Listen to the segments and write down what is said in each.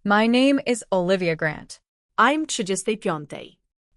My name is Olivia Grant. I'm 35.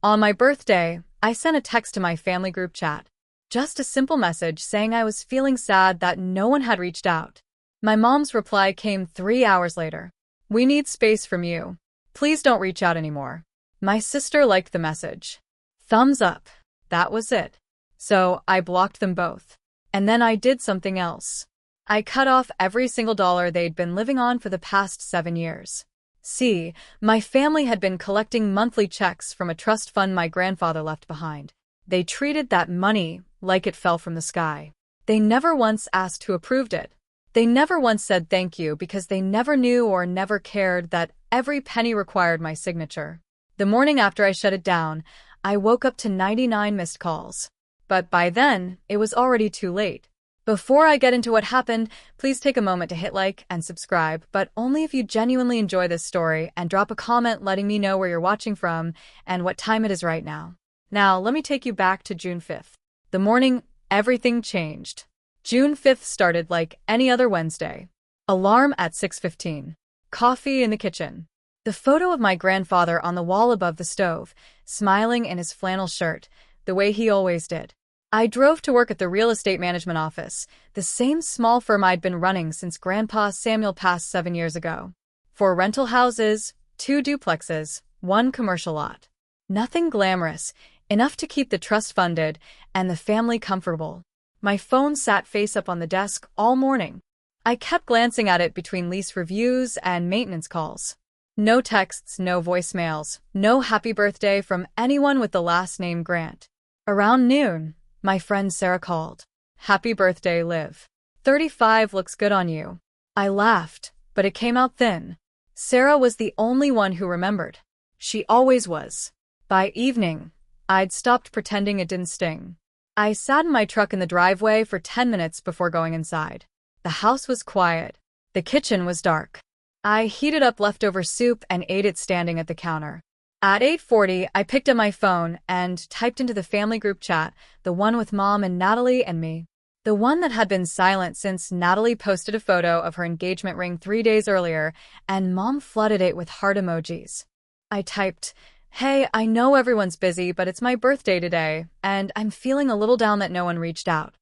On my birthday, I sent a text to my family group chat. Just a simple message saying I was feeling sad that no one had reached out. My mom's reply came 3 hours later. We need space from you. Please don't reach out anymore. My sister liked the message. Thumbs up. That was it. So I blocked them both. And then I did something else. I cut off every single dollar they'd been living on for the past 7 years. See, my family had been collecting monthly checks from a trust fund my grandfather left behind. They treated that money like it fell from the sky. They never once asked who approved it. They never once said thank you because they never knew or never cared that every penny required my signature. The morning after I shut it down, I woke up to 99 missed calls. But by then, it was already too late. Before I get into what happened, please take a moment to hit like and subscribe, but only if you genuinely enjoy this story, and drop a comment letting me know where you're watching from and what time it is right now. Now, let me take you back to June 5th. The morning, everything changed. June 5th started like any other Wednesday. Alarm at 6:15. Coffee in the kitchen. The photo of my grandfather on the wall above the stove, smiling in his flannel shirt, the way he always did. I drove to work at the real estate management office, the same small firm I'd been running since Grandpa Samuel passed 7 years ago. 4 rental houses, 2 duplexes, 1 commercial lot. Nothing glamorous, enough to keep the trust funded and the family comfortable. My phone sat face up on the desk all morning. I kept glancing at it between lease reviews and maintenance calls. No texts, no voicemails, no happy birthday from anyone with the last name Grant. Around noon, my friend Sarah called. Happy birthday, Liv. 35 looks good on you. I laughed, but it came out thin. Sarah was the only one who remembered. She always was. By evening, I'd stopped pretending it didn't sting. I sat in my truck in the driveway for 10 minutes before going inside. The house was quiet. The kitchen was dark. I heated up leftover soup and ate it standing at the counter. At 8:40, I picked up my phone and typed into the family group chat, the one with Mom and Natalie and me. The one that had been silent since Natalie posted a photo of her engagement ring 3 days earlier, and Mom flooded it with heart emojis. I typed, "Hey, I know everyone's busy, but it's my birthday today, and I'm feeling a little down that no one reached out."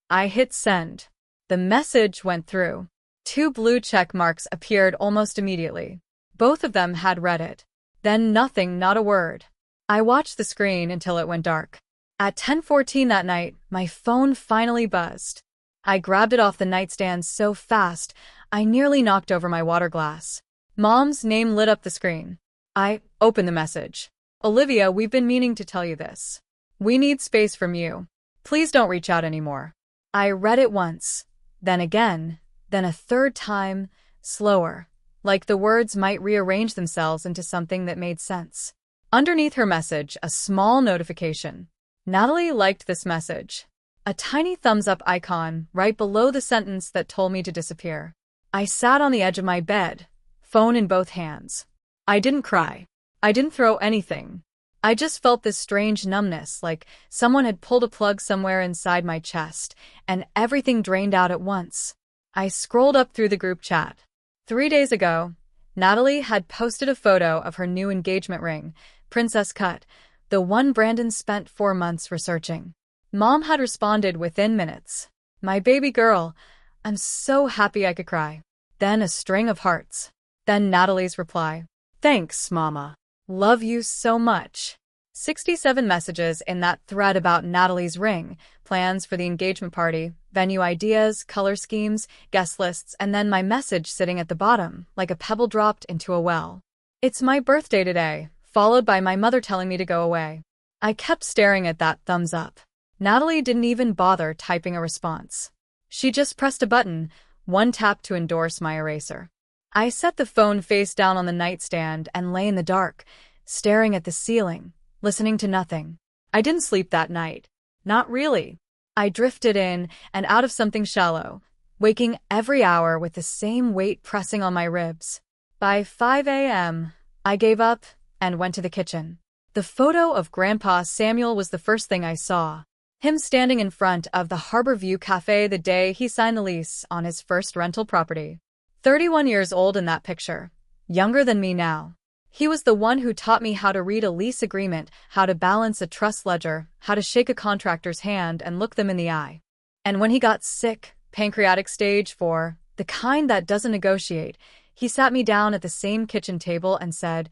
I hit send. The message went through. 2 blue check marks appeared almost immediately. Both of them had read it. Then nothing, not a word. I watched the screen until it went dark. At 10:14 that night, my phone finally buzzed. I grabbed it off the nightstand so fast, I nearly knocked over my water glass. Mom's name lit up the screen. I opened the message. "Olivia, we've been meaning to tell you this. We need space from you. Please don't reach out anymore." I read it once, then again, then a third time, slower, like the words might rearrange themselves into something that made sense. Underneath her message, a small notification. Natalie liked this message. A tiny thumbs up icon right below the sentence that told me to disappear. I sat on the edge of my bed, phone in both hands. I didn't cry. I didn't throw anything. I just felt this strange numbness, like someone had pulled a plug somewhere inside my chest, and everything drained out at once. I scrolled up through the group chat. 3 days ago, Natalie had posted a photo of her new engagement ring, princess cut, the one Brandon spent 4 months researching. Mom had responded within minutes. "My baby girl, I'm so happy I could cry." Then a string of hearts. Then Natalie's reply. "Thanks, Mama. Love you so much." 67 messages in that thread about Natalie's ring, plans for the engagement party, venue ideas, color schemes, guest lists, and then my message sitting at the bottom, like a pebble dropped into a well. "It's my birthday today," followed by my mother telling me to go away. I kept staring at that thumbs up. Natalie didn't even bother typing a response. She just pressed a button, one tap to endorse my eraser. I set the phone face down on the nightstand and lay in the dark, staring at the ceiling, listening to nothing. I didn't sleep that night. Not really. I drifted in and out of something shallow, waking every hour with the same weight pressing on my ribs. By 5 a.m., I gave up and went to the kitchen. The photo of Grandpa Samuel was the first thing I saw. Him standing in front of the Harbor View Cafe the day he signed the lease on his first rental property. 31 years old in that picture. younger than me now. He was the one who taught me how to read a lease agreement, how to balance a trust ledger, how to shake a contractor's hand and look them in the eye. And when he got sick, pancreatic stage 4, the kind that doesn't negotiate, he sat me down at the same kitchen table and said,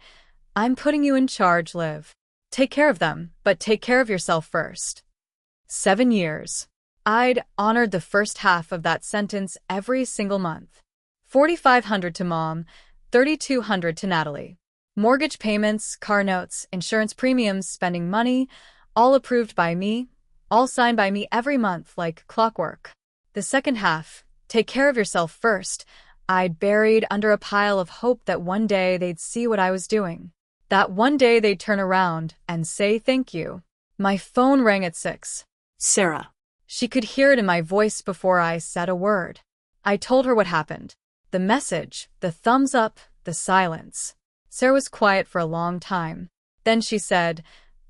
"I'm putting you in charge, Liv. Take care of them, but take care of yourself first." 7 years. I'd honored the first half of that sentence every single month. $4,500 to Mom, $3,200 to Natalie. Mortgage payments, car notes, insurance premiums, spending money, all approved by me, all signed by me every month like clockwork. The second half, take care of yourself first, I'd buried under a pile of hope that one day they'd see what I was doing. That one day they'd turn around and say thank you. My phone rang at 6. Sarah. She could hear it in my voice before I said a word. I told her what happened. The message, the thumbs up, the silence. Sarah was quiet for a long time. Then she said,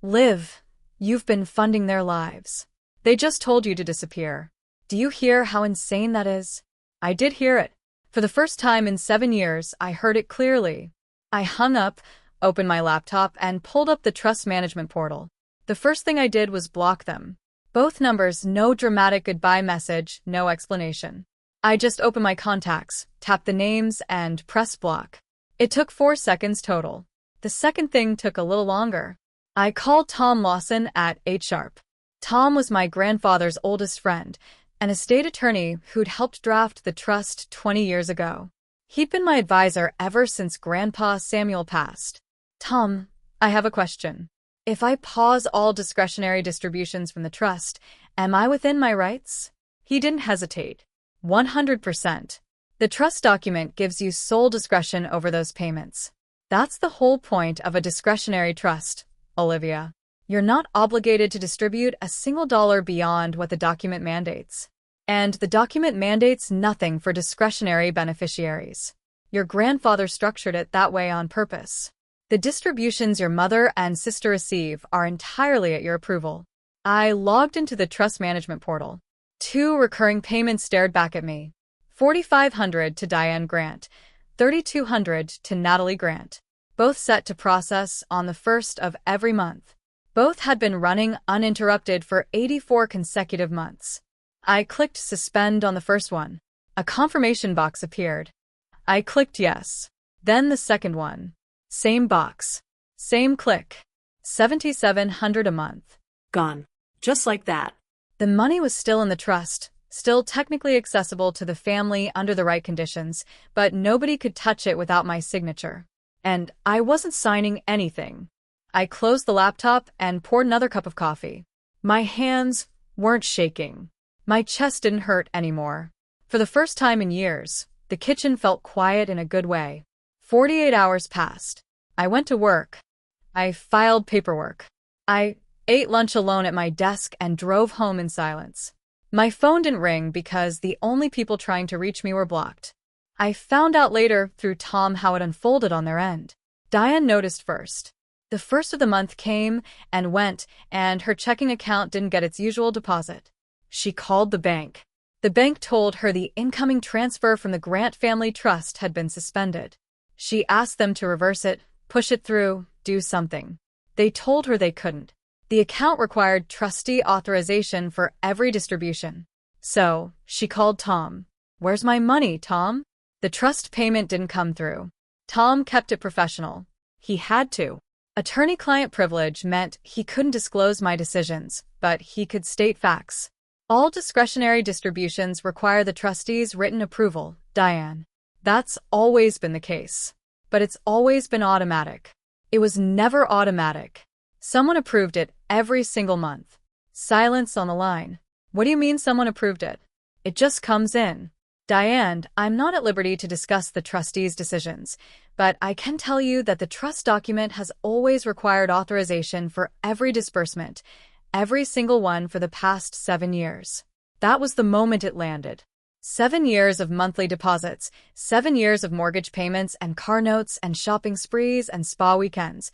"Liv, you've been funding their lives. They just told you to disappear. Do you hear how insane that is?" I did hear it. For the first time in 7 years, I heard it clearly. I hung up, opened my laptop, and pulled up the trust management portal. The first thing I did was block them. Both numbers, no dramatic goodbye message, no explanation. I just opened my contacts, tapped the names, and pressed block. It took 4 seconds total. The second thing took a little longer. I called Tom Lawson at 8 sharp. Tom was my grandfather's oldest friend, an estate attorney who'd helped draft the trust 20 years ago. He'd been my advisor ever since Grandpa Samuel passed. "Tom, I have a question. If I pause all discretionary distributions from the trust, am I within my rights?" He didn't hesitate. 100%. The trust document gives you sole discretion over those payments. That's the whole point of a discretionary trust, Olivia. You're not obligated to distribute a single dollar beyond what the document mandates. And the document mandates nothing for discretionary beneficiaries. Your grandfather structured it that way on purpose. The distributions your mother and sister receive are entirely at your approval. I logged into the trust management portal. 2 recurring payments stared back at me. $4,500 to Diane Grant, $3,200 to Natalie Grant, both set to process on the 1st of every month. Both had been running uninterrupted for 84 consecutive months. I clicked suspend on the first one. A confirmation box appeared. I clicked yes. Then the second one. Same box. Same click. $7,700 a month. Gone. Just like that. The money was still in the trust, still technically accessible to the family under the right conditions, but nobody could touch it without my signature. And I wasn't signing anything. I closed the laptop and poured another cup of coffee. My hands weren't shaking. My chest didn't hurt anymore. For the first time in years, the kitchen felt quiet in a good way. 48 hours passed. I went to work. I filed paperwork. I ate lunch alone at my desk and drove home in silence. My phone didn't ring because the only people trying to reach me were blocked. I found out later through Tom how it unfolded on their end. Diane noticed first. The first of the month came and went, and her checking account didn't get its usual deposit. She called the bank. The bank told her the incoming transfer from the Grant Family Trust had been suspended. She asked them to reverse it, push it through, do something. They told her they couldn't. The account required trustee authorization for every distribution. So, she called Tom. "Where's my money, Tom?" The trust payment didn't come through. Tom kept it professional. He had to. Attorney-client privilege meant he couldn't disclose my decisions, but he could state facts. All discretionary distributions require the trustee's written approval, Diane. That's always been the case. But it's always been automatic. It was never automatic. Someone approved it every single month. Silence on the line. What do you mean someone approved it? It just comes in. Diane, I'm not at liberty to discuss the trustee's decisions, but I can tell you that the trust document has always required authorization for every disbursement, every single one for the past 7 years. That was the moment it landed. 7 years of monthly deposits, 7 years of mortgage payments and car notes and shopping sprees and spa weekends.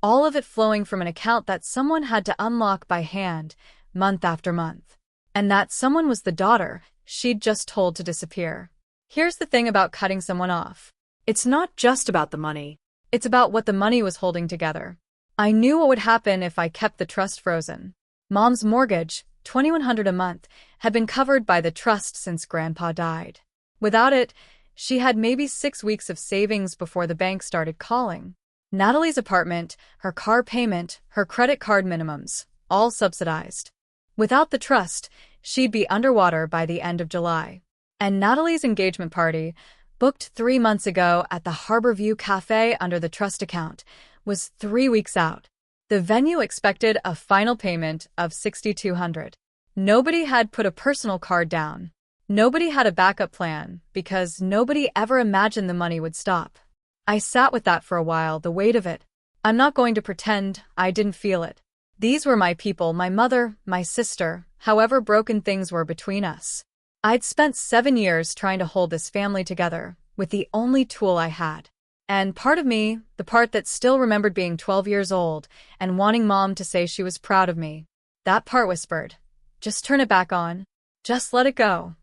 All of it flowing from an account that someone had to unlock by hand, month after month. And that someone was the daughter she'd just told to disappear. Here's the thing about cutting someone off. It's not just about the money. It's about what the money was holding together. I knew what would happen if I kept the trust frozen. Mom's mortgage, $2,100 a month, had been covered by the trust since Grandpa died. Without it, she had maybe 6 weeks of savings before the bank started calling. Natalie's apartment, her car payment, her credit card minimums, all subsidized. Without the trust, she'd be underwater by the end of July. And Natalie's engagement party, booked 3 months ago at the Harborview Cafe under the trust account, was 3 weeks out. The venue expected a final payment of $6,200. Nobody had put a personal card down. Nobody had a backup plan because nobody ever imagined the money would stop. I sat with that for a while, the weight of it. I'm not going to pretend I didn't feel it. These were my people, my mother, my sister, however broken things were between us. I'd spent 7 years trying to hold this family together with the only tool I had. And part of me, the part that still remembered being 12 years old and wanting Mom to say she was proud of me, that part whispered, just turn it back on. Just let it go.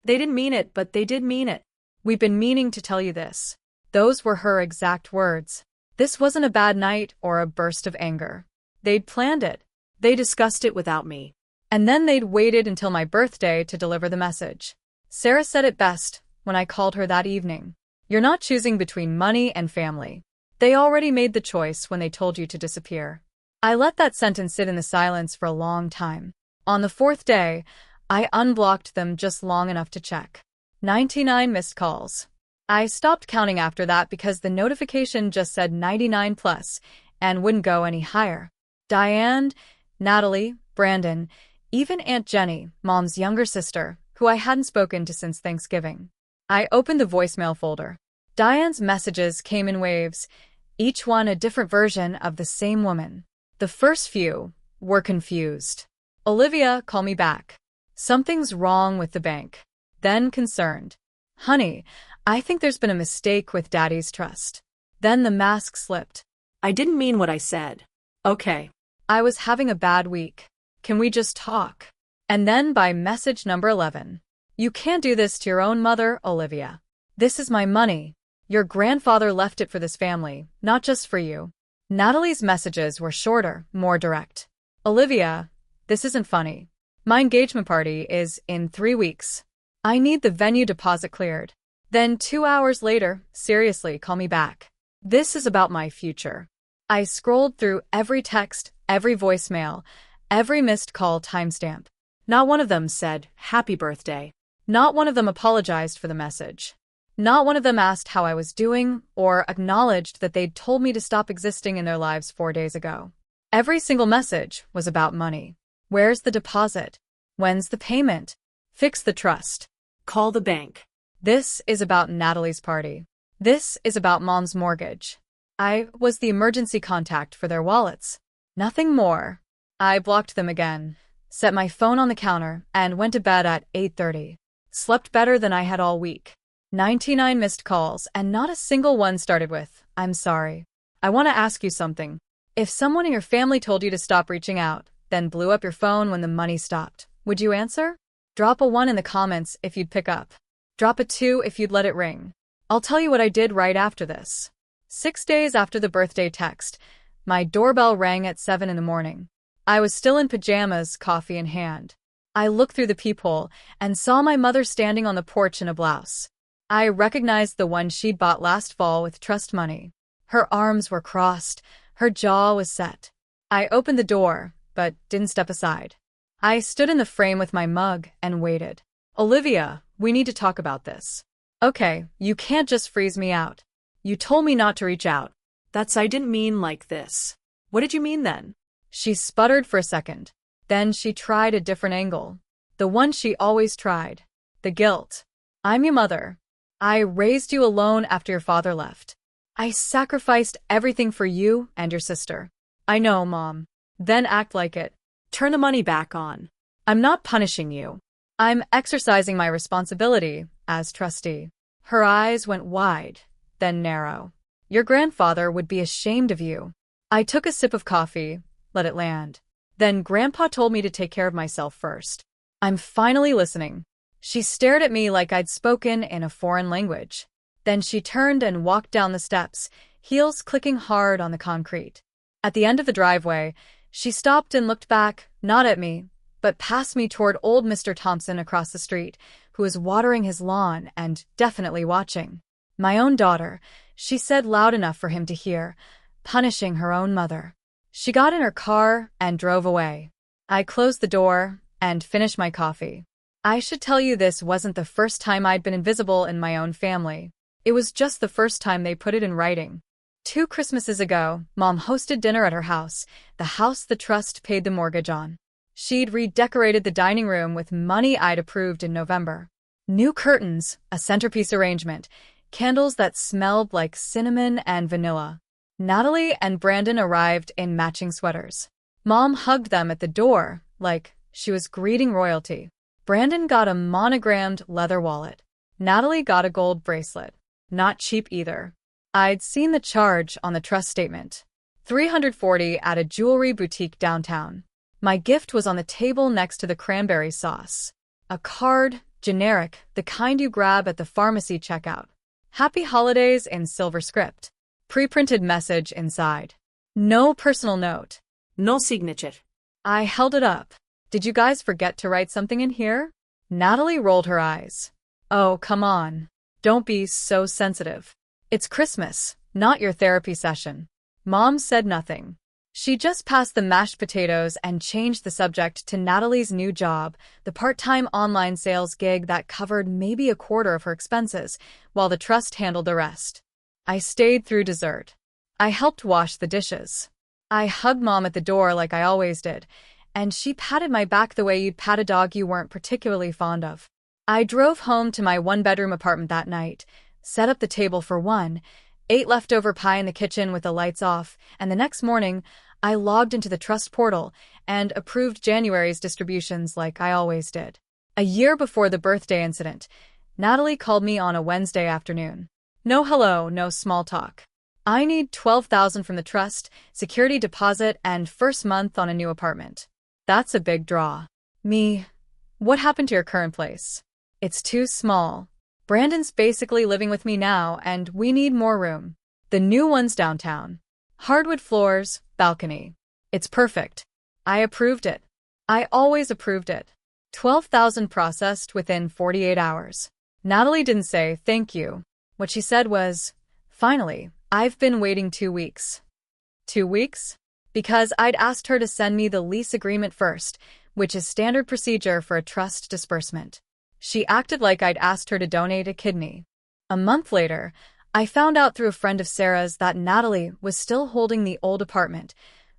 They didn't mean it, but they did mean it. We've been meaning to tell you this. Those were her exact words. This wasn't a bad night or a burst of anger. They'd planned it. They discussed it without me. And then they'd waited until my birthday to deliver the message. Sarah said it best when I called her that evening. You're not choosing between money and family. They already made the choice when they told you to disappear. I let that sentence sit in the silence for a long time. On the 4th day, I unblocked them just long enough to check. 99 missed calls. I stopped counting after that because the notification just said 99 plus and wouldn't go any higher. Diane, Natalie, Brandon, even Aunt Jenny, Mom's younger sister, who I hadn't spoken to since Thanksgiving. I opened the voicemail folder. Diane's messages came in waves, each one a different version of the same woman. The first few were confused. Olivia, call me back. Something's wrong with the bank. Then concerned. Honey, I think there's been a mistake with Daddy's trust. Then the mask slipped. I didn't mean what I said. Okay. I was having a bad week. Can we just talk? And then by message number 11. You can't do this to your own mother, Olivia. This is my money. Your grandfather left it for this family, not just for you. Natalie's messages were shorter, more direct. Olivia, this isn't funny. My engagement party is in 3 weeks. I need the venue deposit cleared. Then 2 hours later, seriously, call me back. This is about my future. I scrolled through every text, every voicemail, every missed call timestamp. Not one of them said, "Happy birthday." Not one of them apologized for the message. Not one of them asked how I was doing or acknowledged that they'd told me to stop existing in their lives 4 days ago. Every single message was about money. Where's the deposit? When's the payment? Fix the trust. Call the bank. This is about Natalie's party. This is about Mom's mortgage. I was the emergency contact for their wallets. Nothing more. I blocked them again, set my phone on the counter, and went to bed at 8:30. Slept better than I had all week. 99 missed calls, and not a single one started with, "I'm sorry. I want to ask you something." If someone in your family told you to stop reaching out, then blew up your phone when the money stopped, would you answer? Drop a 1 in the comments if you'd pick up. Drop a 2 if you'd let it ring. I'll tell you what I did right after this. 6 days after the birthday text, my doorbell rang at 7 in the morning. I was still in pajamas, coffee in hand. I looked through the peephole and saw my mother standing on the porch in a blouse. I recognized the one she'd bought last fall with trust money. Her arms were crossed, her jaw was set. I opened the door, but didn't step aside. I stood in the frame with my mug and waited. Olivia, we need to talk about this. Okay, you can't just freeze me out. You told me not to reach out. I didn't mean like this. What did you mean then? She sputtered for a second. Then she tried a different angle. The one she always tried. The guilt. I'm your mother. I raised you alone after your father left. I sacrificed everything for you and your sister. I know, Mom. Then act like it. Turn the money back on. I'm not punishing you. I'm exercising my responsibility as trustee. Her eyes went wide, then narrow. Your grandfather would be ashamed of you. I took a sip of coffee, let it land. Then Grandpa told me to take care of myself first. I'm finally listening. She stared at me like I'd spoken in a foreign language. Then she turned and walked down the steps, heels clicking hard on the concrete. At the end of the driveway, she stopped and looked back, not at me, but past me toward old Mr. Thompson across the street, who was watering his lawn and definitely watching. My own daughter, she said loud enough for him to hear, punishing her own mother. She got in her car and drove away. I closed the door and finished my coffee. I should tell you this wasn't the first time I'd been invisible in my own family. It was just the first time they put it in writing. 2 Christmases ago, Mom hosted dinner at her house, the house the trust paid the mortgage on. She'd redecorated the dining room with money I'd approved in November. New curtains, a centerpiece arrangement, candles that smelled like cinnamon and vanilla. Natalie and Brandon arrived in matching sweaters. Mom hugged them at the door, like she was greeting royalty. Brandon got a monogrammed leather wallet. Natalie got a gold bracelet. Not cheap either. I'd seen the charge on the trust statement. $340 at a jewelry boutique downtown. My gift was on the table next to the cranberry sauce. A card, generic, the kind you grab at the pharmacy checkout. Happy Holidays in silver script. Pre-printed message inside. No personal note. No signature. I held it up. Did you guys forget to write something in here? Natalie rolled her eyes. Oh, come on. Don't be so sensitive. It's Christmas, not your therapy session. Mom said nothing. She just passed the mashed potatoes and changed the subject to Natalie's new job, the part-time online sales gig that covered maybe a quarter of her expenses, while the trust handled the rest. I stayed through dessert. I helped wash the dishes. I hugged Mom at the door like I always did, and she patted my back the way you'd pat a dog you weren't particularly fond of. I drove home to my one-bedroom apartment that night, set up the table for one, ate leftover pie in the kitchen with the lights off, and the next morning, I logged into the trust portal and approved January's distributions like I always did. A year before the birthday incident, Natalie called me on a Wednesday afternoon. No hello, no small talk. I need $12,000 from the trust, security deposit, and first month on a new apartment. That's a big draw. Me. What happened to your current place? It's too small. Brandon's basically living with me now, and we need more room. The new one's downtown. Hardwood floors, balcony. It's perfect. I approved it. I always approved it. 12,000 processed within 48 hours. Natalie didn't say thank you. What she said was, finally, I've been waiting 2 weeks. 2 weeks? Because I'd asked her to send me the lease agreement first, which is standard procedure for a trust disbursement. She acted like I'd asked her to donate a kidney. A month later, I found out through a friend of Sarah's that Natalie was still holding the old apartment,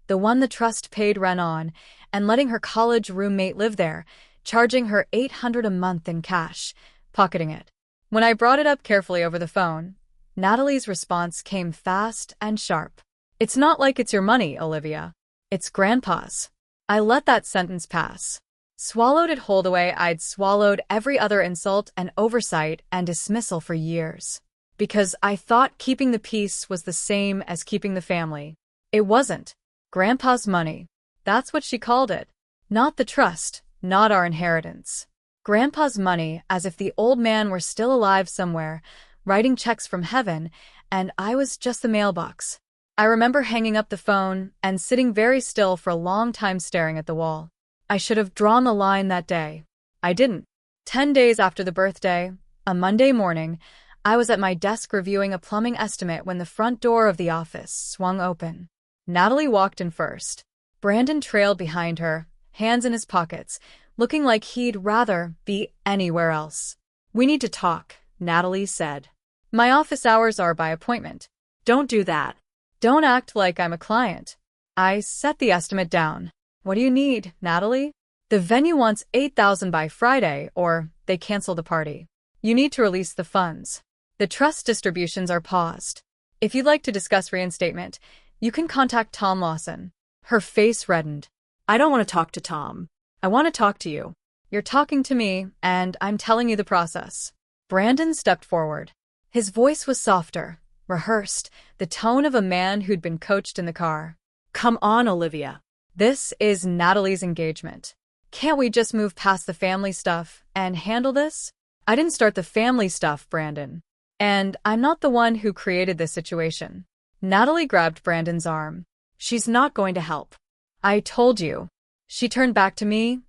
the one the trust paid rent on, and letting her college roommate live there, charging her $800 a month in cash, pocketing it. When I brought it up carefully over the phone, Natalie's response came fast and sharp. It's not like it's your money, Olivia. It's Grandpa's. I let that sentence pass. Swallowed it whole the way I'd swallowed every other insult and oversight and dismissal for years. Because I thought keeping the peace was the same as keeping the family. It wasn't. Grandpa's money. That's what she called it. Not the trust, not our inheritance. Grandpa's money, as if the old man were still alive somewhere, writing checks from heaven, and I was just the mailbox. I remember hanging up the phone and sitting very still for a long time staring at the wall. I should have drawn the line that day. I didn't. 10 days after the birthday, a Monday morning, I was at my desk reviewing a plumbing estimate when the front door of the office swung open. Natalie walked in first. Brandon trailed behind her, hands in his pockets, looking like he'd rather be anywhere else. We need to talk, Natalie said. My office hours are by appointment. Don't do that. Don't act like I'm a client. I set the estimate down. What do you need, Natalie? The venue wants $8,000 by Friday, or they cancel the party. You need to release the funds. The trust distributions are paused. If you'd like to discuss reinstatement, you can contact Tom Lawson. Her face reddened. I don't want to talk to Tom. I want to talk to you. You're talking to me, and I'm telling you the process. Brandon stepped forward. His voice was softer, rehearsed, the tone of a man who'd been coached in the car. Come on, Olivia. This is Natalie's engagement. Can't we just move past the family stuff and handle this? I didn't start the family stuff, Brandon. And I'm not the one who created this situation. Natalie grabbed Brandon's arm. She's not going to help. I told you. She turned back to me,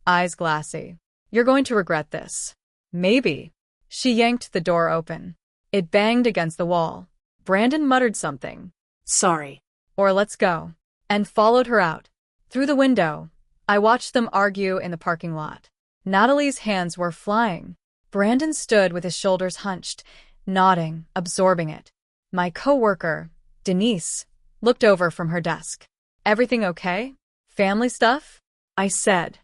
eyes glassy. You're going to regret this. Maybe. She yanked the door open. It banged against the wall. Brandon muttered something. Sorry. Or let's go. And followed her out. Through the window, I watched them argue in the parking lot. Natalie's hands were flying. Brandon stood with his shoulders hunched, nodding, absorbing it. My coworker, Denise, looked over from her desk. Everything okay? Family stuff? I said.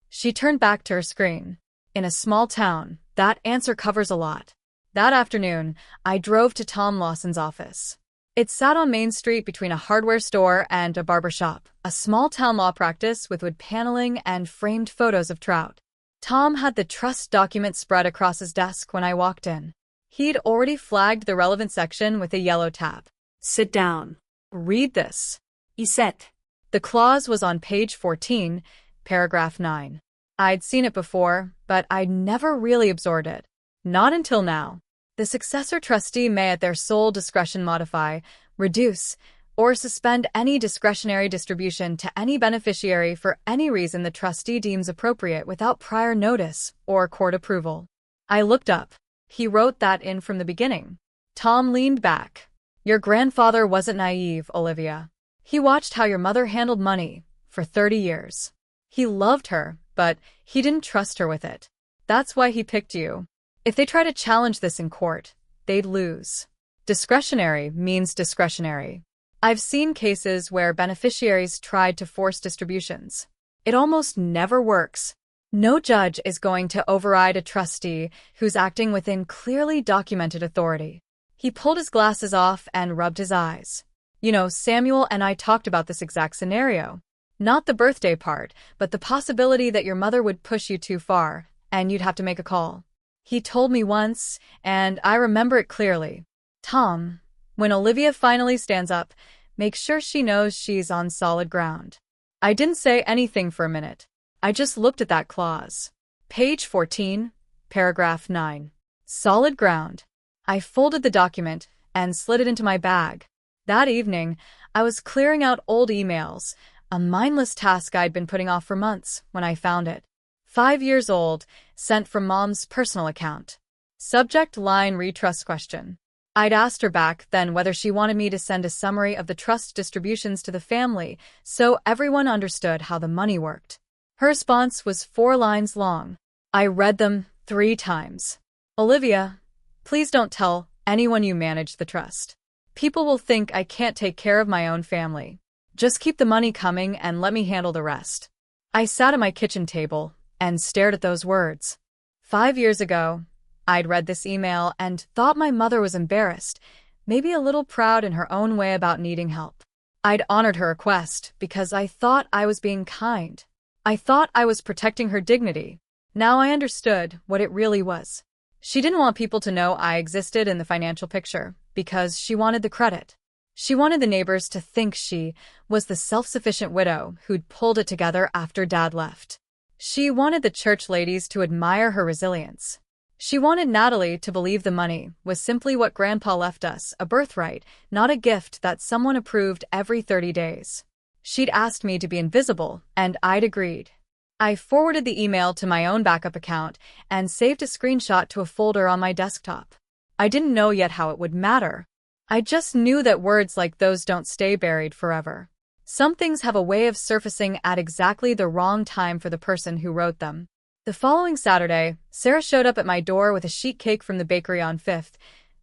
She turned back to her screen. In a small town, that answer covers a lot. That afternoon, I drove to Tom Lawson's office. It sat on Main Street between a hardware store and a barber shop, a small-town law practice with wood paneling and framed photos of trout. Tom had the trust document spread across his desk when I walked in. He'd already flagged the relevant section with a yellow tab. Sit down. Read this. He said. The clause was on page 14, paragraph 9. I'd seen it before, but I'd never really absorbed it. Not until now. The successor trustee may at their sole discretion modify, reduce, or suspend any discretionary distribution to any beneficiary for any reason the trustee deems appropriate without prior notice or court approval. I looked up. He wrote that in from the beginning. Tom leaned back. Your grandfather wasn't naive, Olivia. He watched how your mother handled money for 30 years. He loved her, but he didn't trust her with it. That's why he picked you. If they try to challenge this in court, they'd lose. Discretionary means discretionary. I've seen cases where beneficiaries tried to force distributions. It almost never works. No judge is going to override a trustee who's acting within clearly documented authority. He pulled his glasses off and rubbed his eyes. You know, Samuel and I talked about this exact scenario. Not the birthday part, but the possibility that your mother would push you too far, and you'd have to make a call. He told me once, and I remember it clearly. Tom, when Olivia finally stands up, make sure she knows she's on solid ground. I didn't say anything for a minute. I just looked at that clause. Page 14, paragraph 9. Solid ground. I folded the document and slid it into my bag. That evening, I was clearing out old emails, a mindless task I'd been putting off for months, when I found it. 5 years old, sent from Mom's personal account. Subject line retrust question. I'd asked her back then whether she wanted me to send a summary of the trust distributions to the family so everyone understood how the money worked. Her response was 4 lines long. I read them 3 times. Olivia, please don't tell anyone you manage the trust. People will think I can't take care of my own family. Just keep the money coming and let me handle the rest. I sat at my kitchen table and stared at those words. 5 years ago, I'd read this email and thought my mother was embarrassed, maybe a little proud in her own way about needing help. I'd honored her request because I thought I was being kind. I thought I was protecting her dignity. Now I understood what it really was. She didn't want people to know I existed in the financial picture because she wanted the credit. She wanted the neighbors to think she was the self-sufficient widow who'd pulled it together after Dad left. She wanted the church ladies to admire her resilience. She wanted Natalie to believe the money was simply what Grandpa left us, a birthright, not a gift that someone approved every 30 days. She'd asked me to be invisible, and I'd agreed. I forwarded the email to my own backup account and saved a screenshot to a folder on my desktop. I didn't know yet how it would matter. I just knew that words like those don't stay buried forever. Some things have a way of surfacing at exactly the wrong time for the person who wrote them. The following Saturday, Sarah showed up at my door with a sheet cake from the bakery on 5th,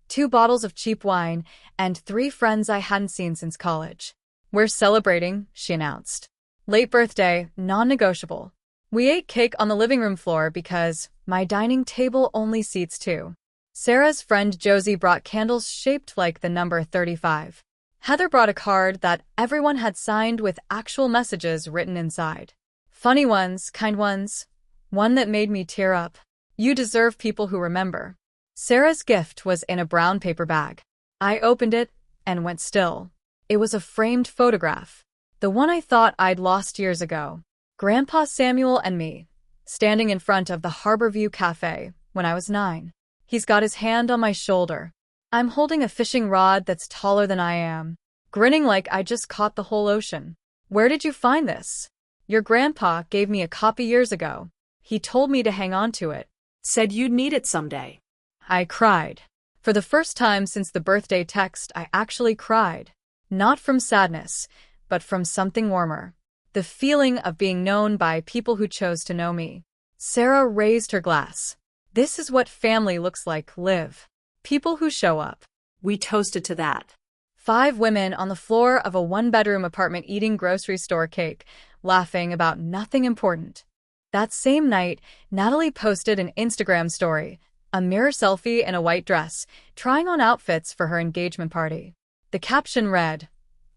2 bottles of cheap wine, and 3 friends I hadn't seen since college. We're celebrating, she announced. Late birthday, non-negotiable. We ate cake on the living room floor because my dining table only seats 2. Sarah's friend Josie brought candles shaped like the number 35. Heather brought a card that everyone had signed with actual messages written inside. Funny ones, kind ones. One that made me tear up. You deserve people who remember. Sarah's gift was in a brown paper bag. I opened it and went still. It was a framed photograph. The one I thought I'd lost years ago. Grandpa Samuel and me, standing in front of the Harborview Cafe when I was 9. He's got his hand on my shoulder. I'm holding a fishing rod that's taller than I am, grinning like I just caught the whole ocean. Where did you find this? Your grandpa gave me a copy years ago. He told me to hang on to it. Said you'd need it someday. I cried. For the first time since the birthday text, I actually cried. Not from sadness, but from something warmer. The feeling of being known by people who chose to know me. Sarah raised her glass. This is what family looks like, Liv. People who show up. We toasted to that. 5 women on the floor of a 1-bedroom apartment eating grocery store cake, laughing about nothing important. That same night, Natalie posted an Instagram story, a mirror selfie in a white dress, trying on outfits for her engagement party. The caption read,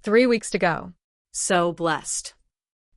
3 weeks to go. So blessed.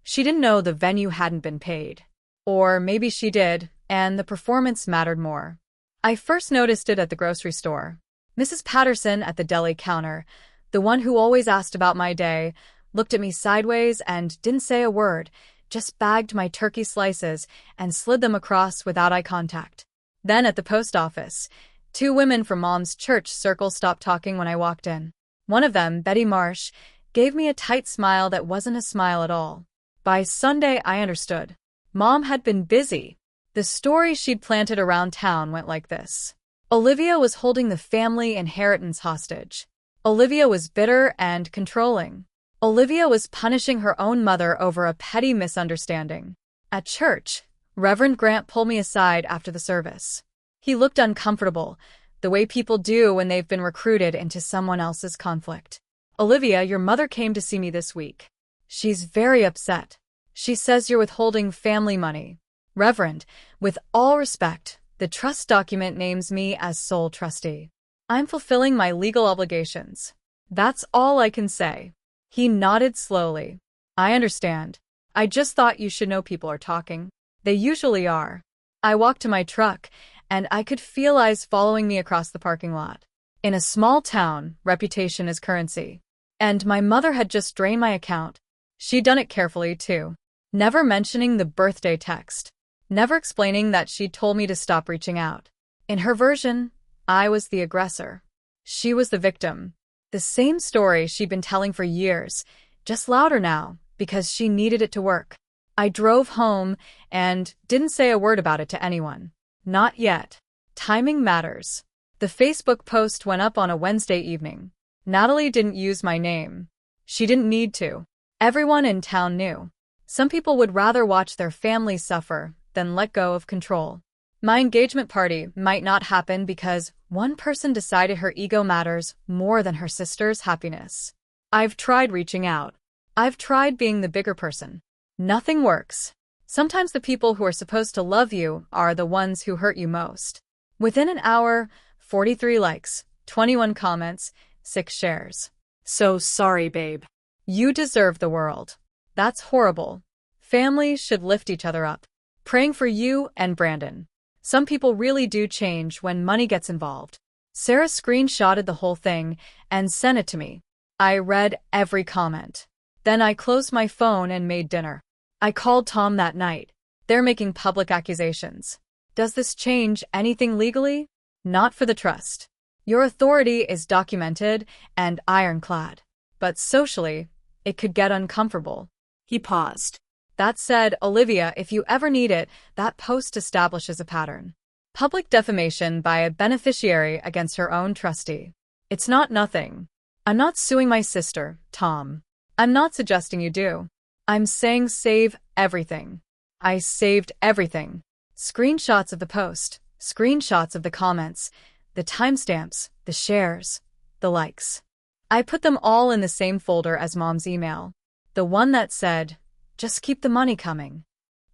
She didn't know the venue hadn't been paid. Or maybe she did, and the performance mattered more. I first noticed it at the grocery store. Mrs. Patterson at the deli counter, the one who always asked about my day, looked at me sideways and didn't say a word, just bagged my turkey slices and slid them across without eye contact. Then at the post office, 2 women from Mom's church circle stopped talking when I walked in. One of them, Betty Marsh, gave me a tight smile that wasn't a smile at all. By Sunday, I understood. Mom had been busy. The story she'd planted around town went like this. Olivia was holding the family inheritance hostage. Olivia was bitter and controlling. Olivia was punishing her own mother over a petty misunderstanding. At church, Reverend Grant pulled me aside after the service. He looked uncomfortable, the way people do when they've been recruited into someone else's conflict. Olivia, your mother came to see me this week. She's very upset. She says you're withholding family money. Reverend, with all respect, the trust document names me as sole trustee. I'm fulfilling my legal obligations. That's all I can say. He nodded slowly. I understand. I just thought you should know people are talking. They usually are. I walked to my truck, and I could feel eyes following me across the parking lot. In a small town, reputation is currency. And my mother had just drained my account. She'd done it carefully, too. Never mentioning the birthday text. Never explaining that she'd told me to stop reaching out. In her version, I was the aggressor. She was the victim. The same story she'd been telling for years, just louder now, because she needed it to work. I drove home and didn't say a word about it to anyone. Not yet. Timing matters. The Facebook post went up on a Wednesday evening. Natalie didn't use my name. She didn't need to. Everyone in town knew. Some people would rather watch their family suffer than let go of control. My engagement party might not happen because one person decided her ego matters more than her sister's happiness. I've tried reaching out. I've tried being the bigger person. Nothing works. Sometimes the people who are supposed to love you are the ones who hurt you most. Within an hour, 43 likes, 21 comments, 6 shares. So sorry, babe. You deserve the world. That's horrible. Families should lift each other up. Praying for you and Brandon. Some people really do change when money gets involved. Sarah screenshotted the whole thing and sent it to me. I read every comment. Then I closed my phone and made dinner. I called Tom that night. They're making public accusations. Does this change anything legally? Not for the trust. Your authority is documented and ironclad. But socially, it could get uncomfortable. He paused. That said, Olivia, if you ever need it, that post establishes a pattern. Public defamation by a beneficiary against her own trustee. It's not nothing. I'm not suing my sister, Tom. I'm not suggesting you do. I'm saying save everything. I saved everything. Screenshots of the post, screenshots of the comments, the timestamps, the shares, the likes. I put them all in the same folder as Mom's email. The one that said, just keep the money coming.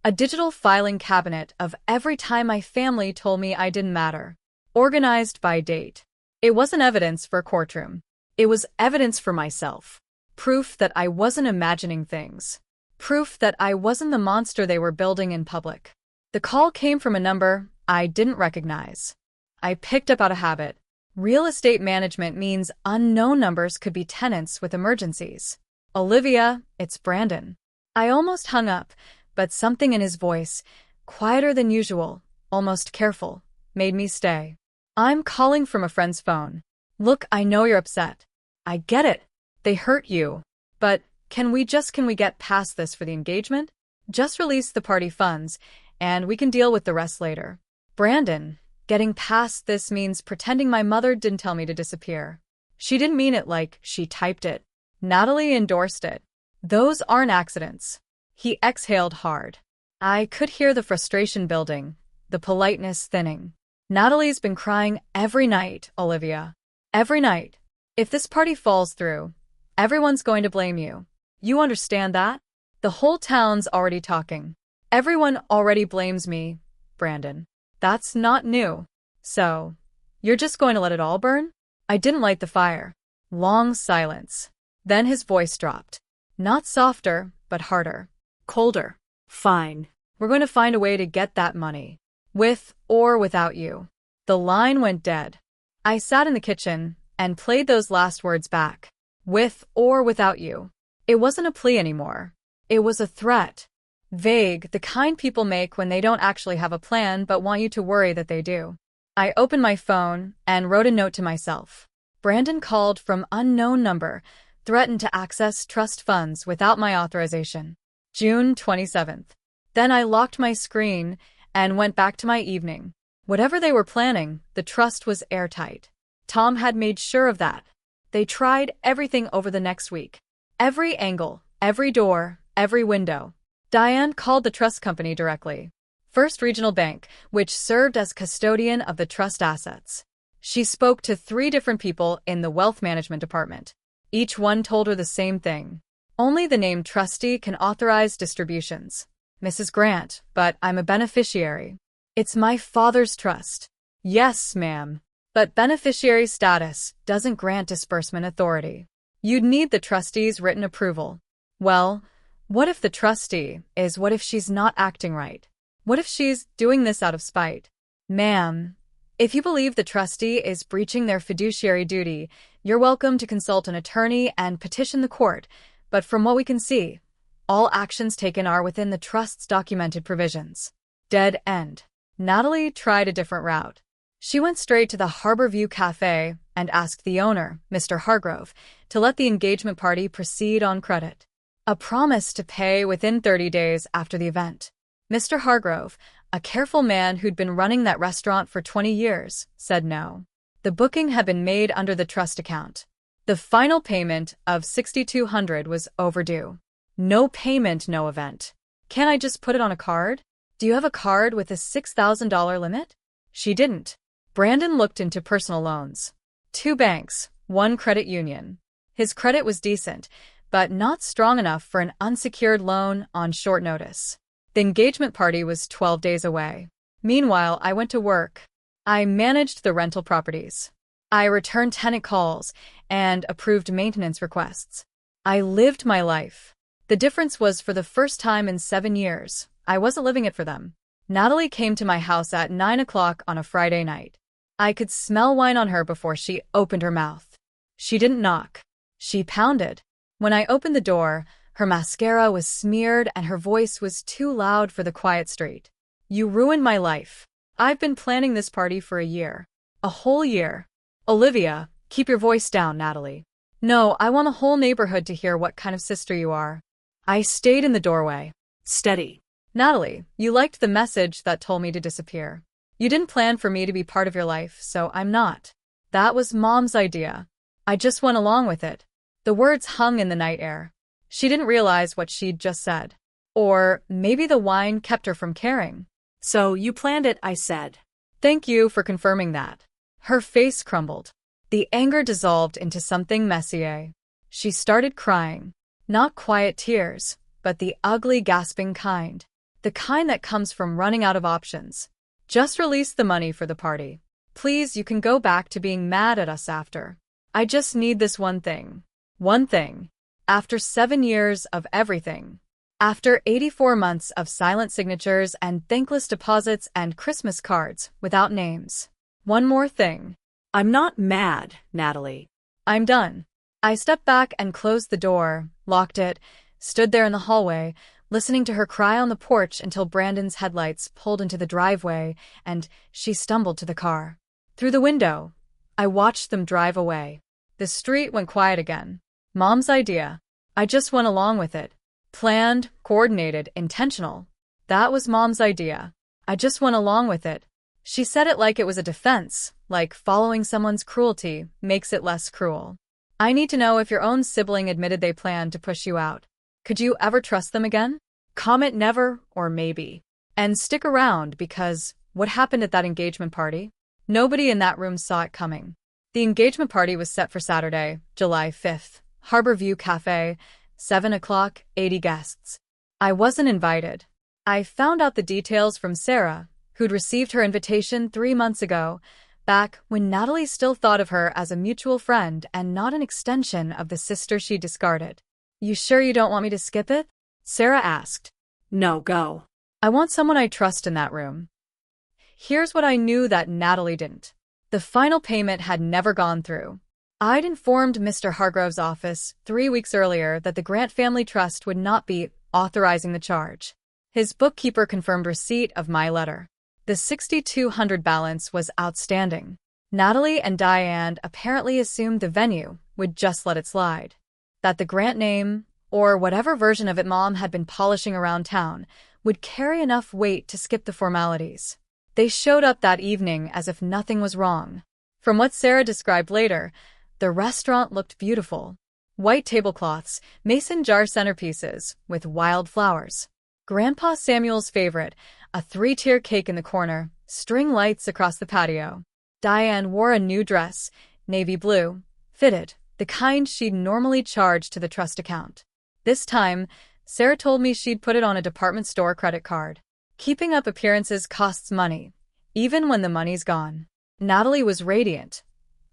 A digital filing cabinet of every time my family told me I didn't matter. Organized by date. It wasn't evidence for a courtroom. It was evidence for myself. Proof that I wasn't imagining things. Proof that I wasn't the monster they were building in public. The call came from a number I didn't recognize. I picked up out of habit. Real estate management means unknown numbers could be tenants with emergencies. Olivia, it's Brandon. I almost hung up, but something in his voice, quieter than usual, almost careful, made me stay. I'm calling from a friend's phone. Look, I know you're upset. I get it. They hurt you. But can we get past this for the engagement? Just release the party funds, and we can deal with the rest later. Brandon, getting past this means pretending my mother didn't tell me to disappear. She didn't mean it like she typed it. Natalie endorsed it. Those aren't accidents. He exhaled hard. I could hear the frustration building, the politeness thinning. Natalie's been crying every night, Olivia. Every night. If this party falls through, everyone's going to blame you. You understand that? The whole town's already talking. Everyone already blames me, Brandon. That's not new. So, you're just going to let it all burn? I didn't light the fire. Long silence. Then his voice dropped. Not softer, but harder. Colder. Fine. We're going to find a way to get that money. With or without you. The line went dead. I sat in the kitchen and played those last words back. With or without you. It wasn't a plea anymore. It was a threat. Vague, the kind people make when they don't actually have a plan but want you to worry that they do. I opened my phone and wrote a note to myself. Brandon called from unknown number, threatened to access trust funds without my authorization. June 27th. Then I locked my screen and went back to my evening. Whatever they were planning, the trust was airtight. Tom had made sure of that. They tried everything over the next week. Every angle, every door, every window. Diane called the trust company directly. First Regional Bank, which served as custodian of the trust assets. She spoke to 3 different people in the wealth management department. Each one told her the same thing. Only the named trustee can authorize distributions. Mrs. Grant, but I'm a beneficiary. It's my father's trust. Yes, ma'am. But beneficiary status doesn't grant disbursement authority. You'd need the trustee's written approval. Well, what if the trustee is what if she's not acting right? What if she's doing this out of spite? Ma'am, if you believe the trustee is breaching their fiduciary duty, you're welcome to consult an attorney and petition the court, but from what we can see, all actions taken are within the trust's documented provisions. Dead end. Natalie tried a different route. She went straight to the Harborview Cafe and asked the owner, Mr. Hargrove, to let the engagement party proceed on credit. A promise to pay within 30 days after the event. Mr. Hargrove, a careful man who'd been running that restaurant for 20 years, said no. The booking had been made under the trust account. The final payment of $6,200 was overdue. No payment, no event. Can I just put it on a card? Do you have a card with a $6,000 limit? She didn't. Brandon looked into personal loans. 2 banks, 1 credit union. His credit was decent, but not strong enough for an unsecured loan on short notice. The engagement party was 12 days away. Meanwhile, I went to work. I managed the rental properties. I returned tenant calls and approved maintenance requests. I lived my life. The difference was for the first time in 7 years, I wasn't living it for them. Natalie came to my house at 9 o'clock on a Friday night. I could smell wine on her before she opened her mouth. She didn't knock. She pounded. When I opened the door, her mascara was smeared and her voice was too loud for the quiet street. You ruined my life. I've been planning this party for a year. A whole year. Olivia, keep your voice down, Natalie. No, I want the whole neighborhood to hear what kind of sister you are. I stayed in the doorway. Steady. Natalie, you liked the message that told me to disappear. You didn't plan for me to be part of your life, so I'm not. That was Mom's idea. I just went along with it. The words hung in the night air. She didn't realize what she'd just said. Or maybe the wine kept her from caring. So you planned it, I said. Thank you for confirming that. Her face crumbled. The anger dissolved into something messier. She started crying. Not quiet tears, but the ugly gasping kind. The kind that comes from running out of options. Just release the money for the party. Please, you can go back to being mad at us after. I just need this one thing. One thing. After 7 years of everything. After 84 months of silent signatures and thankless deposits and Christmas cards without names. One more thing. I'm not mad, Natalie. I'm done. I stepped back and closed the door, locked it, stood there in the hallway, listening to her cry on the porch until Brandon's headlights pulled into the driveway and she stumbled to the car. Through the window, I watched them drive away. The street went quiet again. Mom's idea. I just went along with it. Planned, coordinated, intentional. That was Mom's idea. I just went along with it. She said it like it was a defense, like following someone's cruelty makes it less cruel. I need to know if your own sibling admitted they planned to push you out. Could you ever trust them again? Comment never or maybe. And stick around because what happened at that engagement party? Nobody in that room saw it coming. The engagement party was set for Saturday, July 5th, Harborview Cafe, 7 o'clock, 80 guests. I wasn't invited. I found out the details from Sarah, who'd received her invitation 3 months ago, back when Natalie still thought of her as a mutual friend and not an extension of the sister she discarded. You sure you don't want me to skip it? Sarah asked. No, go. I want someone I trust in that room. Here's what I knew that Natalie didn't. The final payment had never gone through. I'd informed Mr. Hargrove's office 3 weeks earlier that the Grant Family Trust would not be authorizing the charge. His bookkeeper confirmed receipt of my letter. The $6,200 balance was outstanding. Natalie and Diane apparently assumed the venue would just let it slide. That the Grant name, or whatever version of it Mom had been polishing around town, would carry enough weight to skip the formalities. They showed up that evening as if nothing was wrong. From what Sarah described later, the restaurant looked beautiful. White tablecloths, mason jar centerpieces with wild flowers. Grandpa Samuel's favorite, a 3-tier cake in the corner, string lights across the patio. Diane wore a new dress, navy blue, fitted, the kind she'd normally charge to the trust account. This time, Sarah told me she'd put it on a department store credit card. Keeping up appearances costs money, even when the money's gone. Natalie was radiant,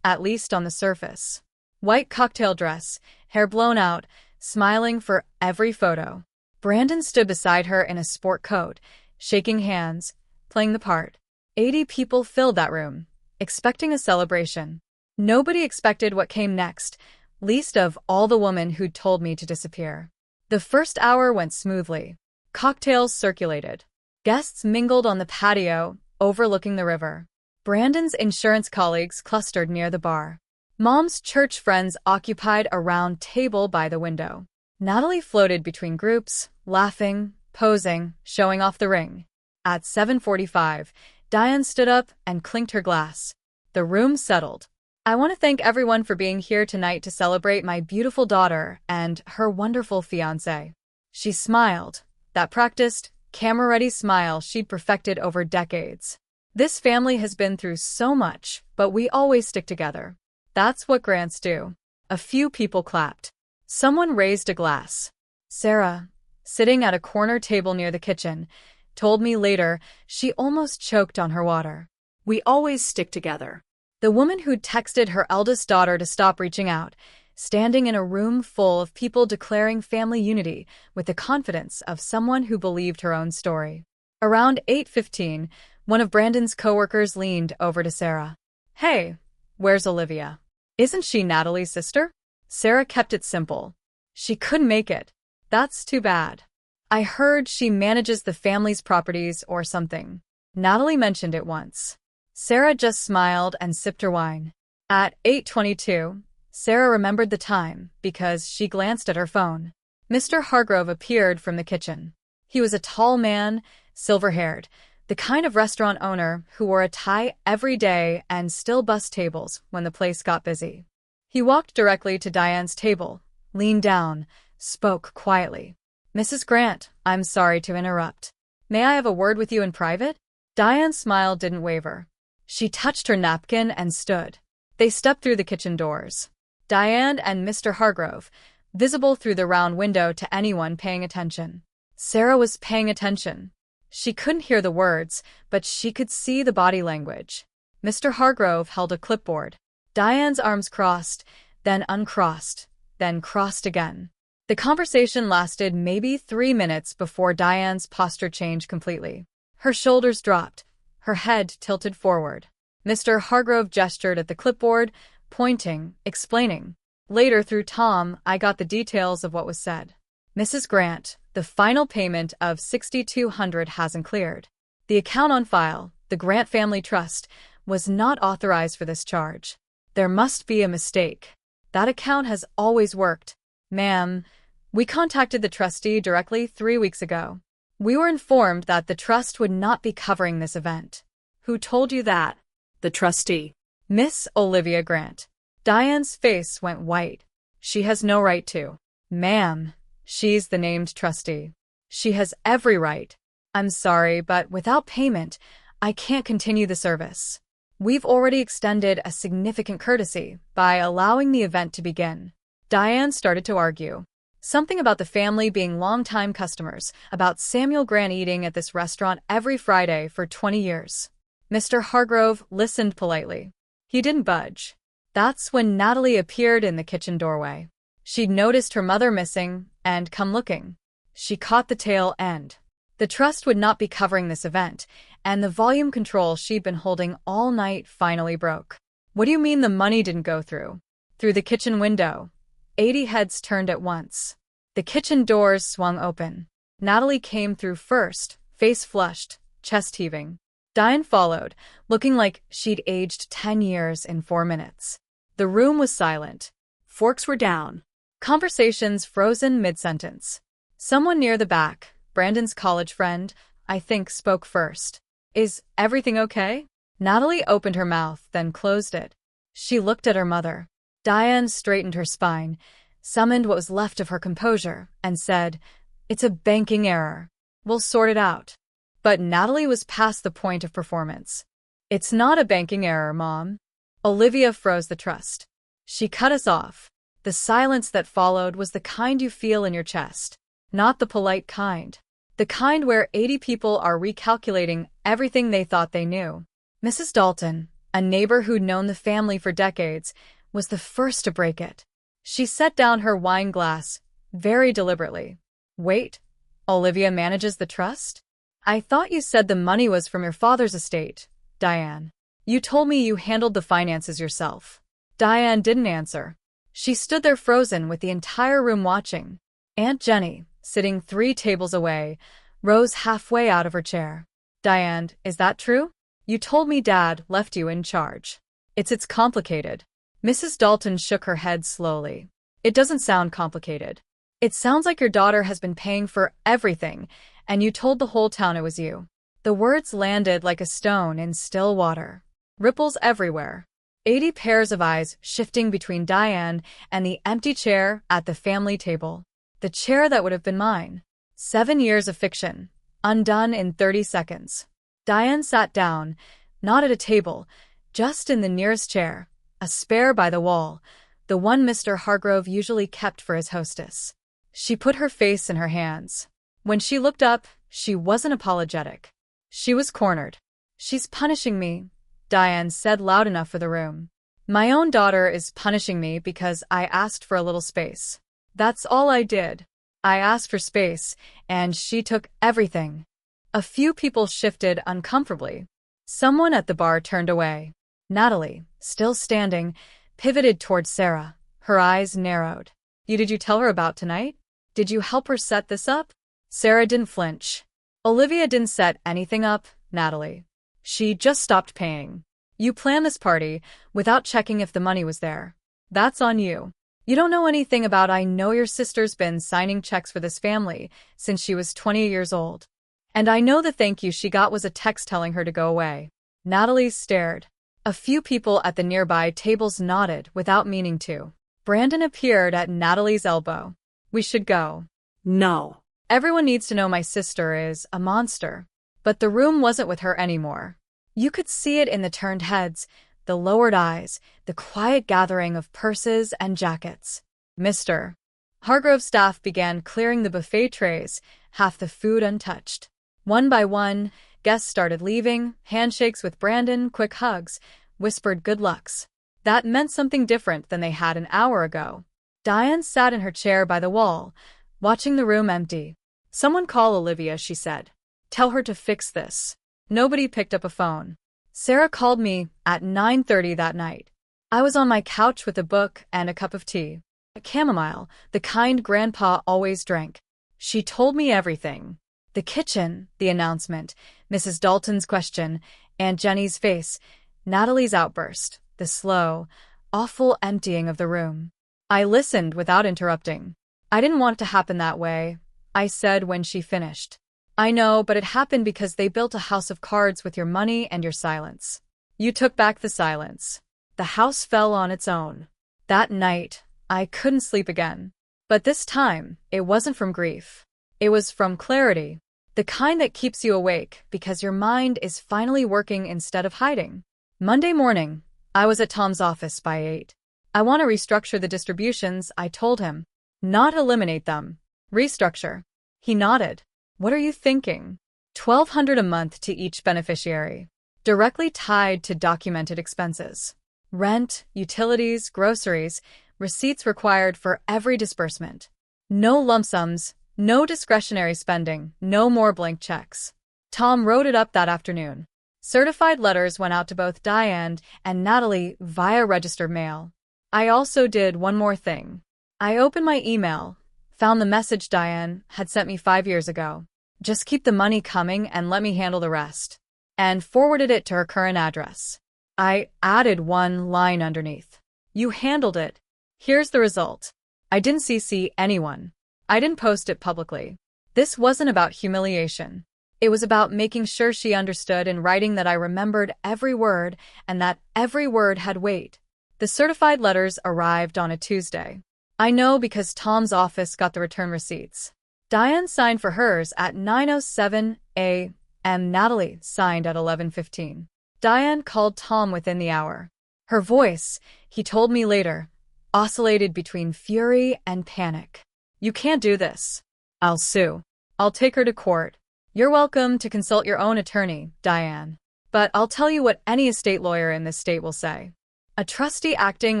at least on the surface. White cocktail dress, hair blown out, smiling for every photo. Brandon stood beside her in a sport coat, shaking hands, playing the part. 80 people filled that room, expecting a celebration. Nobody expected what came next, least of all the woman who'd told me to disappear. The first hour went smoothly. Cocktails circulated. Guests mingled on the patio, overlooking the river. Brandon's insurance colleagues clustered near the bar. Mom's church friends occupied a round table by the window. Natalie floated between groups, laughing, posing, showing off the ring. At 7:45, Diane stood up and clinked her glass. The room settled. I want to thank everyone for being here tonight to celebrate my beautiful daughter and her wonderful fiancé. She smiled, that practiced, camera-ready smile she'd perfected over decades. This family has been through so much, but we always stick together. That's what Grants do. A few people clapped. Someone raised a glass. Sarah, sitting at a corner table near the kitchen, told me later she almost choked on her water. We always stick together. The woman who'd texted her eldest daughter to stop reaching out, standing in a room full of people declaring family unity with the confidence of someone who believed her own story. Around 8:15, one of Brandon's coworkers leaned over to Sarah. Hey, where's Olivia? Isn't she Natalie's sister? Sarah kept it simple. She couldn't make it. That's too bad. I heard she manages the family's properties or something. Natalie mentioned it once. Sarah just smiled and sipped her wine. At 8:22, Sarah remembered the time because she glanced at her phone. Mr. Hargrove appeared from the kitchen. He was a tall man, silver-haired, the kind of restaurant owner who wore a tie every day and still bussed tables when the place got busy. He walked directly to Diane's table, leaned down, spoke quietly. Mrs. Grant, I'm sorry to interrupt. May I have a word with you in private? Diane's smile didn't waver. She touched her napkin and stood. They stepped through the kitchen doors. Diane and Mr. Hargrove, visible through the round window to anyone paying attention. Sarah was paying attention. She couldn't hear the words, but she could see the body language. Mr. Hargrove held a clipboard. Diane's arms crossed, then uncrossed, then crossed again. The conversation lasted maybe 3 minutes before Diane's posture changed completely. Her shoulders dropped, her head tilted forward. Mr. Hargrove gestured at the clipboard, pointing, explaining. Later, through Tom, I got the details of what was said. Mrs. Grant, the final payment of $6,200 hasn't cleared. The account on file, the Grant Family Trust, was not authorized for this charge. There must be a mistake. That account has always worked. Ma'am, we contacted the trustee directly 3 weeks ago. We were informed that the trust would not be covering this event. Who told you that? The trustee. Miss Olivia Grant. Diane's face went white. She has no right to. Ma'am, she's the named trustee. She has every right. I'm sorry, but without payment, I can't continue the service. We've already extended a significant courtesy by allowing the event to begin. Diane started to argue. Something about the family being longtime customers, about Samuel Grant eating at this restaurant every Friday for 20 years. Mr. Hargrove listened politely. He didn't budge. That's when Natalie appeared in the kitchen doorway. She'd noticed her mother missing and come looking. She caught the tail end. The trust would not be covering this event, and the volume control she'd been holding all night finally broke. What do you mean the money didn't go through? Through the kitchen window. 80 heads turned at once. The kitchen doors swung open. Natalie came through first, face flushed, chest heaving. Diane followed, looking like she'd aged 10 years in 4 minutes. The room was silent. Forks were down. Conversations frozen mid-sentence. Someone near the back, Brandon's college friend, I think, spoke first. Is everything okay? Natalie opened her mouth, then closed it. She looked at her mother. Diane straightened her spine, summoned what was left of her composure, and said, "It's a banking error. We'll sort it out." But Natalie was past the point of performance. "It's not a banking error, Mom." Olivia froze the trust. She cut us off. The silence that followed was the kind you feel in your chest, not the polite kind. The kind where 80 people are recalculating everything they thought they knew. Mrs. Dalton, a neighbor who'd known the family for decades, was the first to break it. She set down her wine glass, very deliberately. "Wait, Olivia manages the trust? I thought you said the money was from your father's estate, Diane. You told me you handled the finances yourself." Diane didn't answer. She stood there frozen with the entire room watching. Aunt Jenny, sitting 3 tables away, rose halfway out of her chair. "Diane, is that true? You told me Dad left you in charge. It's complicated." Mrs. Dalton shook her head slowly. "It doesn't sound complicated. It sounds like your daughter has been paying for everything, and you told the whole town it was you." The words landed like a stone in still water. Ripples everywhere. 80 pairs of eyes shifting between Diane and the empty chair at the family table. The chair that would have been mine. 7 years of fiction, undone in 30 seconds. Diane sat down, not at a table, just in the nearest chair, a spare by the wall, the one Mr. Hargrove usually kept for his hostess. She put her face in her hands. When she looked up, she wasn't apologetic. She was cornered. "She's punishing me," Diane said loud enough for the room. "My own daughter is punishing me because I asked for a little space. That's all I did. I asked for space, and she took everything." A few people shifted uncomfortably. Someone at the bar turned away. Natalie, still standing, pivoted towards Sarah, her eyes narrowed. Did you tell her about tonight? Did you help her set this up?" Sarah didn't flinch. "Olivia didn't set anything up, Natalie. She just stopped paying. You planned this party without checking if the money was there. That's on you. You don't know anything about I know your sister's been signing checks for this family since she was 20 years old. And I know the thank you she got was a text telling her to go away." Natalie stared. A few people at the nearby tables nodded without meaning to. Brandon appeared at Natalie's elbow. "We should go." "No." "Everyone needs to know my sister is a monster." But the room wasn't with her anymore. You could see it in the turned heads, the lowered eyes, the quiet gathering of purses and jackets. Mr. Hargrove's staff began clearing the buffet trays, half the food untouched. One by one, guests started leaving, handshakes with Brandon, quick hugs, whispered good lucks. That meant something different than they had an hour ago. Diane sat in her chair by the wall, watching the room empty. "Someone call Olivia," she said. "Tell her to fix this." Nobody picked up a phone. Sarah called me at 9:30 that night. I was on my couch with a book and a cup of tea. A chamomile, the kind Grandpa always drank. She told me everything. The kitchen, the announcement, Mrs. Dalton's question, Aunt Jenny's face. Natalie's outburst, the slow, awful emptying of the room. I listened without interrupting. I didn't want it to happen that way, I said when she finished. I know, but it happened because they built a house of cards with your money and your silence. You took back the silence. The house fell on its own. That night, I couldn't sleep again. But this time, it wasn't from grief. It was from clarity. The kind that keeps you awake because your mind is finally working instead of hiding. Monday morning, I was at Tom's office by 8. I want to restructure the distributions, I told him. Not eliminate them. Restructure. He nodded. What are you thinking? $1,200 a month to each beneficiary. Directly tied to documented expenses. Rent, utilities, groceries, receipts required for every disbursement. No lump sums, no discretionary spending, no more blank checks. Tom wrote it up that afternoon. Certified letters went out to both Diane and Natalie via registered mail. I also did one more thing. I opened my email, found the message Diane had sent me 5 years ago. Just keep the money coming and let me handle the rest. And forwarded it to her current address. I added one line underneath. You handled it. Here's the result. I didn't CC anyone. I didn't post it publicly. This wasn't about humiliation. It was about making sure she understood in writing that I remembered every word and that every word had weight. The certified letters arrived on a Tuesday. I know because Tom's office got the return receipts. Diane signed for hers at 9:07 a.m. Natalie signed at 11:15. Diane called Tom within the hour. Her voice, he told me later, oscillated between fury and panic. You can't do this. I'll sue. I'll take her to court. You're welcome to consult your own attorney, Diane. But I'll tell you what any estate lawyer in this state will say. A trustee acting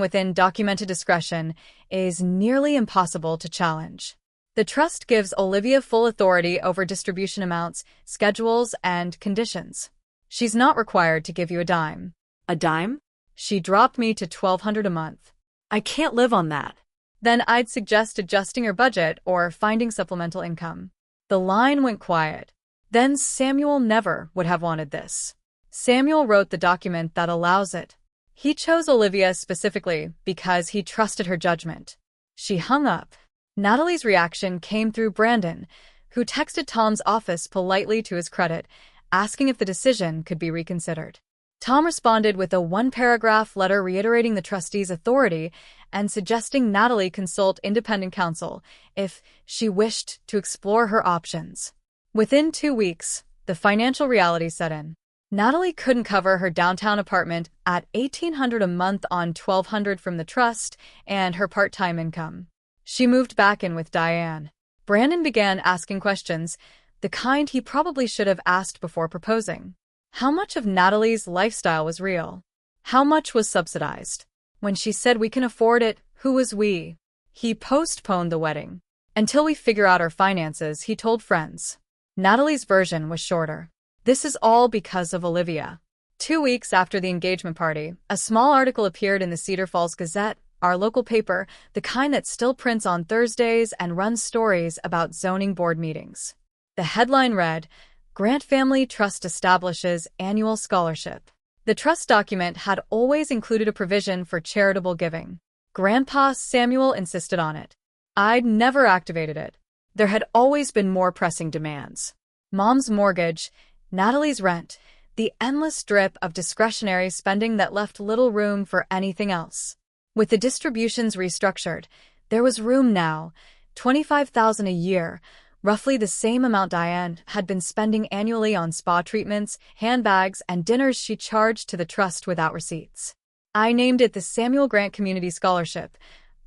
within documented discretion is nearly impossible to challenge. The trust gives Olivia full authority over distribution amounts, schedules, and conditions. She's not required to give you a dime. A dime? She dropped me to $1,200 a month. I can't live on that. Then I'd suggest adjusting your budget or finding supplemental income. The line went quiet. Then Samuel never would have wanted this. Samuel wrote the document that allows it. He chose Olivia specifically because he trusted her judgment. She hung up. Natalie's reaction came through Brandon, who texted Tom's office politely to his credit, asking if the decision could be reconsidered. Tom responded with a one-paragraph letter reiterating the trustee's authority and suggesting Natalie consult independent counsel if she wished to explore her options. Within 2 weeks, the financial reality set in. Natalie couldn't cover her downtown apartment at $1,800 a month on $1,200 from the trust and her part-time income. She moved back in with Diane. Brandon began asking questions, the kind he probably should have asked before proposing. How much of Natalie's lifestyle was real? How much was subsidized? When she said we can afford it, who was we? He postponed the wedding. Until we figure out our finances, he told friends. Natalie's version was shorter. This is all because of Olivia. 2 weeks after the engagement party, a small article appeared in the Cedar Falls Gazette, our local paper, the kind that still prints on Thursdays and runs stories about zoning board meetings. The headline read, Grant Family Trust Establishes Annual Scholarship. The trust document had always included a provision for charitable giving. Grandpa Samuel insisted on it. I'd never activated it. There had always been more pressing demands. Mom's mortgage, Natalie's rent, the endless drip of discretionary spending that left little room for anything else. With the distributions restructured, there was room now, $25,000 a year, roughly the same amount Diane had been spending annually on spa treatments, handbags, and dinners she charged to the trust without receipts. I named it the Samuel Grant Community Scholarship,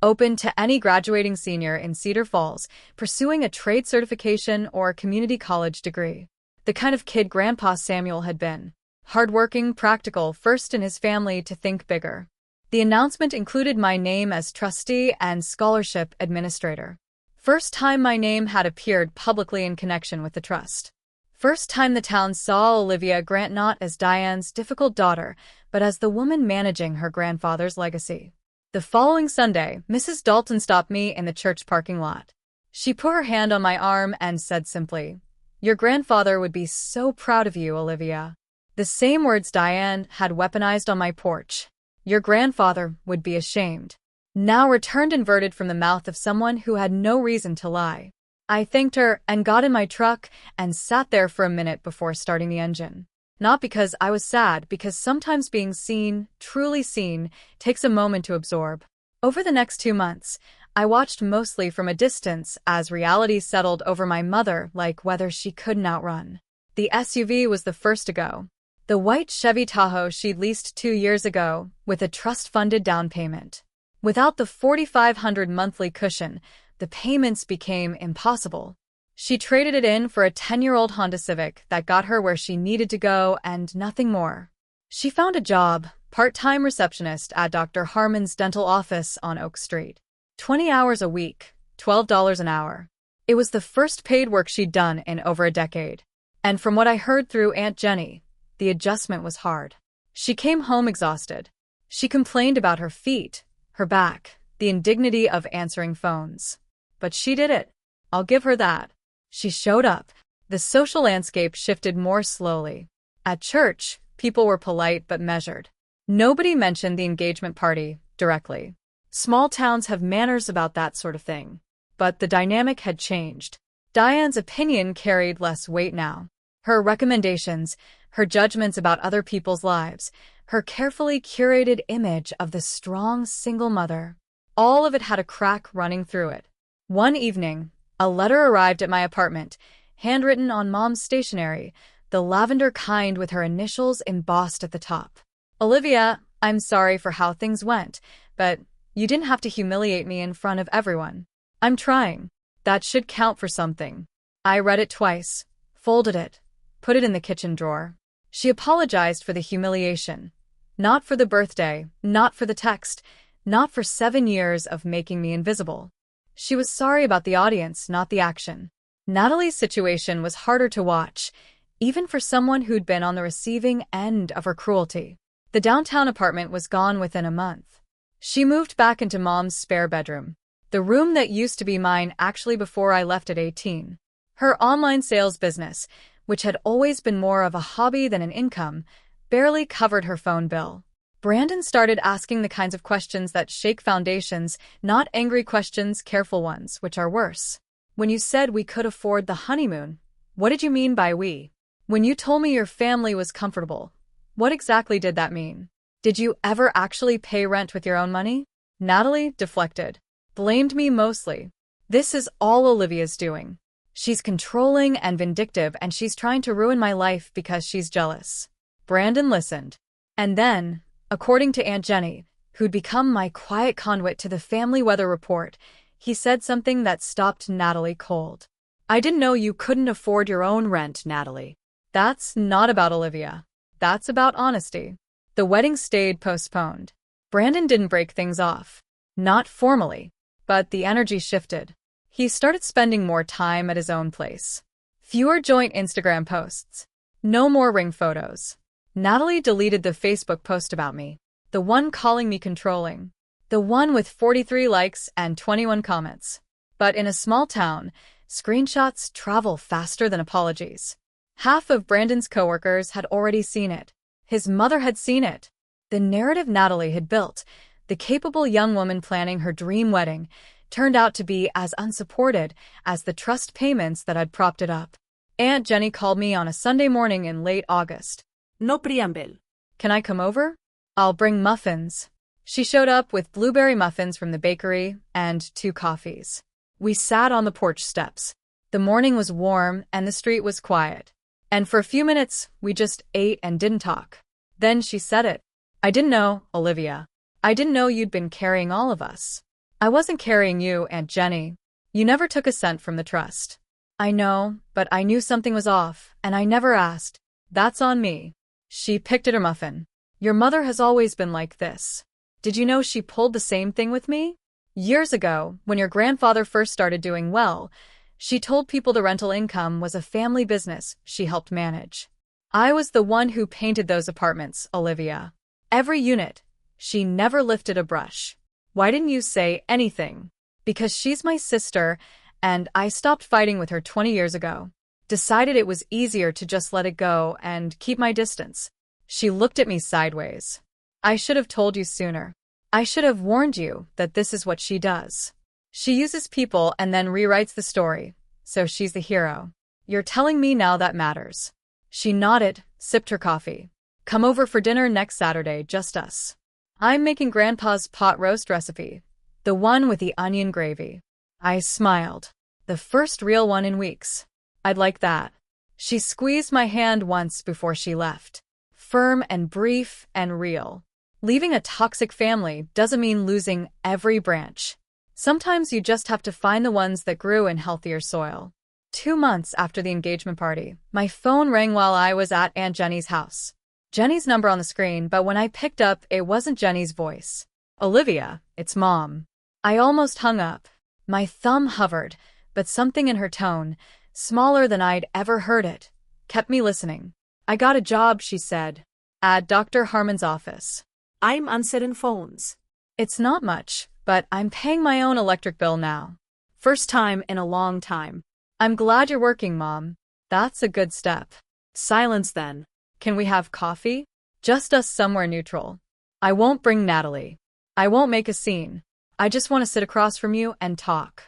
open to any graduating senior in Cedar Falls pursuing a trade certification or community college degree. The kind of kid Grandpa Samuel had been. Hardworking, practical, first in his family to think bigger. The announcement included my name as trustee and scholarship administrator. First time my name had appeared publicly in connection with the trust. First time the town saw Olivia Grant not as Diane's difficult daughter, but as the woman managing her grandfather's legacy. The following Sunday, Mrs. Dalton stopped me in the church parking lot. She put her hand on my arm and said simply, Your grandfather would be so proud of you, Olivia. The The same words Diane had weaponized on my porch. Your grandfather would be ashamed. Now returned inverted from the mouth of someone who had no reason to lie. I thanked her and got in my truck and sat there for a minute before starting the engine. Not because I was sad, because sometimes being seen, truly seen, takes a moment to absorb. Over the next 2 months, I watched mostly from a distance as reality settled over my mother like whether she couldn't outrun. The SUV was the first to go. The white Chevy Tahoe she'd leased 2 years ago, with a trust-funded down payment. Without the $4,500 monthly cushion, the payments became impossible. She traded it in for a 10-year-old Honda Civic that got her where she needed to go and nothing more. She found a job, part-time receptionist at Dr. Harmon's dental office on Oak Street. 20 hours a week, $12 an hour. It was the first paid work she'd done in over a decade. And from what I heard through Aunt Jenny, the adjustment was hard. She came home exhausted. She complained about her feet, her back, the indignity of answering phones. But she did it. I'll give her that. She showed up. The social landscape shifted more slowly. At church, people were polite but measured. Nobody mentioned the engagement party directly. Small towns have manners about that sort of thing. But the dynamic had changed. Diane's opinion carried less weight now. Her recommendations, her judgments about other people's lives, her carefully curated image of the strong single mother, all of it had a crack running through it. One evening, a letter arrived at my apartment, handwritten on Mom's stationery, the lavender kind with her initials embossed at the top. Olivia, I'm sorry for how things went, but you didn't have to humiliate me in front of everyone. I'm trying. That should count for something. I read it twice, folded it, put it in the kitchen drawer. She apologized for the humiliation. Not for the birthday, not for the text, not for 7 years of making me invisible. She was sorry about the audience, not the action. Natalie's situation was harder to watch, even for someone who'd been on the receiving end of her cruelty. The downtown apartment was gone within a month. She moved back into Mom's spare bedroom, the room that used to be mine actually before I left at 18. Her online sales business, which had always been more of a hobby than an income, barely covered her phone bill. Brandon started asking the kinds of questions that shake foundations, not angry questions, careful ones, which are worse. When you said we could afford the honeymoon, what did you mean by we? When you told me your family was comfortable, what exactly did that mean? Did you ever actually pay rent with your own money? Natalie deflected. Blamed me mostly. This is all Olivia's doing. She's controlling and vindictive, and she's trying to ruin my life because she's jealous. Brandon listened. And then, according to Aunt Jenny, who'd become my quiet conduit to the family weather report, he said something that stopped Natalie cold. I didn't know you couldn't afford your own rent, Natalie. That's not about Olivia. That's about honesty. The wedding stayed postponed. Brandon didn't break things off. Not formally. But the energy shifted. He started spending more time at his own place. Fewer joint Instagram posts. No more ring photos. Natalie deleted the Facebook post about me. The one calling me controlling. The one with 43 likes and 21 comments. But in a small town, screenshots travel faster than apologies. Half of Brandon's coworkers had already seen it. His mother had seen it. The narrative Natalie had built, the capable young woman planning her dream wedding, turned out to be as unsupported as the trust payments that had propped it up. Aunt Jenny called me on a Sunday morning in late August. No preamble. Can I come over? I'll bring muffins. She showed up with blueberry muffins from the bakery and 2 coffees. We sat on the porch steps. The morning was warm and the street was quiet. And for a few minutes, we just ate and didn't talk. Then she said it. I didn't know, Olivia. I didn't know you'd been carrying all of us. I wasn't carrying you, Aunt Jenny. You never took a cent from the trust. I know, but I knew something was off, and I never asked. That's on me. She picked at her muffin. Your mother has always been like this. Did you know she pulled the same thing with me? Years ago, when your grandfather first started doing well, she told people the rental income was a family business she helped manage. I was the one who painted those apartments, Olivia. Every unit. She never lifted a brush. Why didn't you say anything? Because she's my sister, and I stopped fighting with her 20 years ago. Decided it was easier to just let it go and keep my distance. She looked at me sideways. I should have told you sooner. I should have warned you that this is what she does. She uses people and then rewrites the story, so she's the hero. You're telling me now that matters. She nodded, sipped her coffee. Come over for dinner next Saturday, just us. I'm making Grandpa's pot roast recipe, the one with the onion gravy. I smiled. The first real one in weeks. I'd like that. She squeezed my hand once before she left. Firm and brief and real. Leaving a toxic family doesn't mean losing every branch. Sometimes you just have to find the ones that grew in healthier soil. 2 months after the engagement party, my phone rang while I was at Aunt Jenny's house. Jenny's number on the screen, but when I picked up, it wasn't Jenny's voice. Olivia, it's Mom. I almost hung up. My thumb hovered, but something in her tone, smaller than I'd ever heard it, kept me listening. I got a job, she said, at Dr. Harmon's office. I'm answering phones. It's not much, but I'm paying my own electric bill now. First time in a long time. I'm glad you're working, Mom. That's a good step. Silence then. Can we have coffee? Just us somewhere neutral. I won't bring Natalie. I won't make a scene. I just want to sit across from you and talk.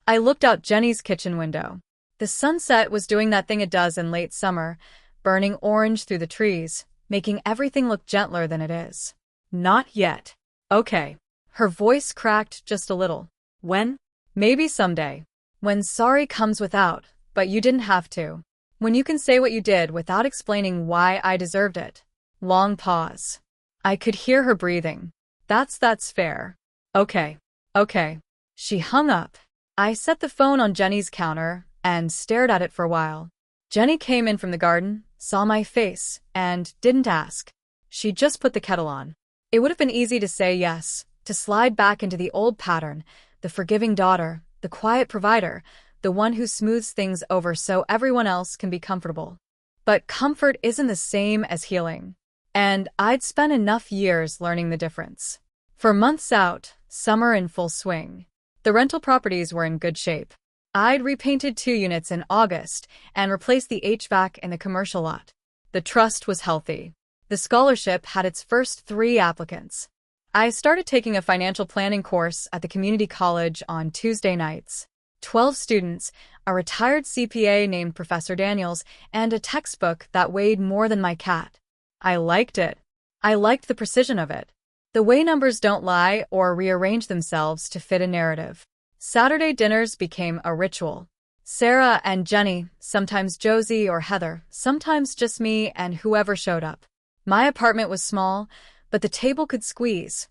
I looked out Jenny's kitchen window. The sunset was doing that thing it does in late summer, burning orange through the trees, making everything look gentler than it is. Not yet. Okay. Her voice cracked just a little. When? Maybe someday. When sorry comes without, but you didn't have to. When you can say what you did without explaining why I deserved it. Long pause. I could hear her breathing. That's fair. Okay. She hung up. I set the phone on Jenny's counter and stared at it for a while. Jenny came in from the garden, saw my face, and didn't ask. She just put the kettle on. It would have been easy to say yes, to slide back into the old pattern, the forgiving daughter, the quiet provider, the one who smooths things over so everyone else can be comfortable. But comfort isn't the same as healing. And I'd spent enough years learning the difference. For months out, summer in full swing. The rental properties were in good shape. I'd repainted 2 units in August and replaced the HVAC in the commercial lot. The trust was healthy. The scholarship had its first 3 applicants. I started taking a financial planning course at the community college on Tuesday nights. 12 students, a retired CPA named Professor Daniels, and a textbook that weighed more than my cat. I liked it. I liked the precision of it. The way numbers don't lie or rearrange themselves to fit a narrative. Saturday dinners became a ritual. Sarah and Jenny, sometimes Josie or Heather, sometimes just me and whoever showed up. My apartment was small, but the table could squeeze,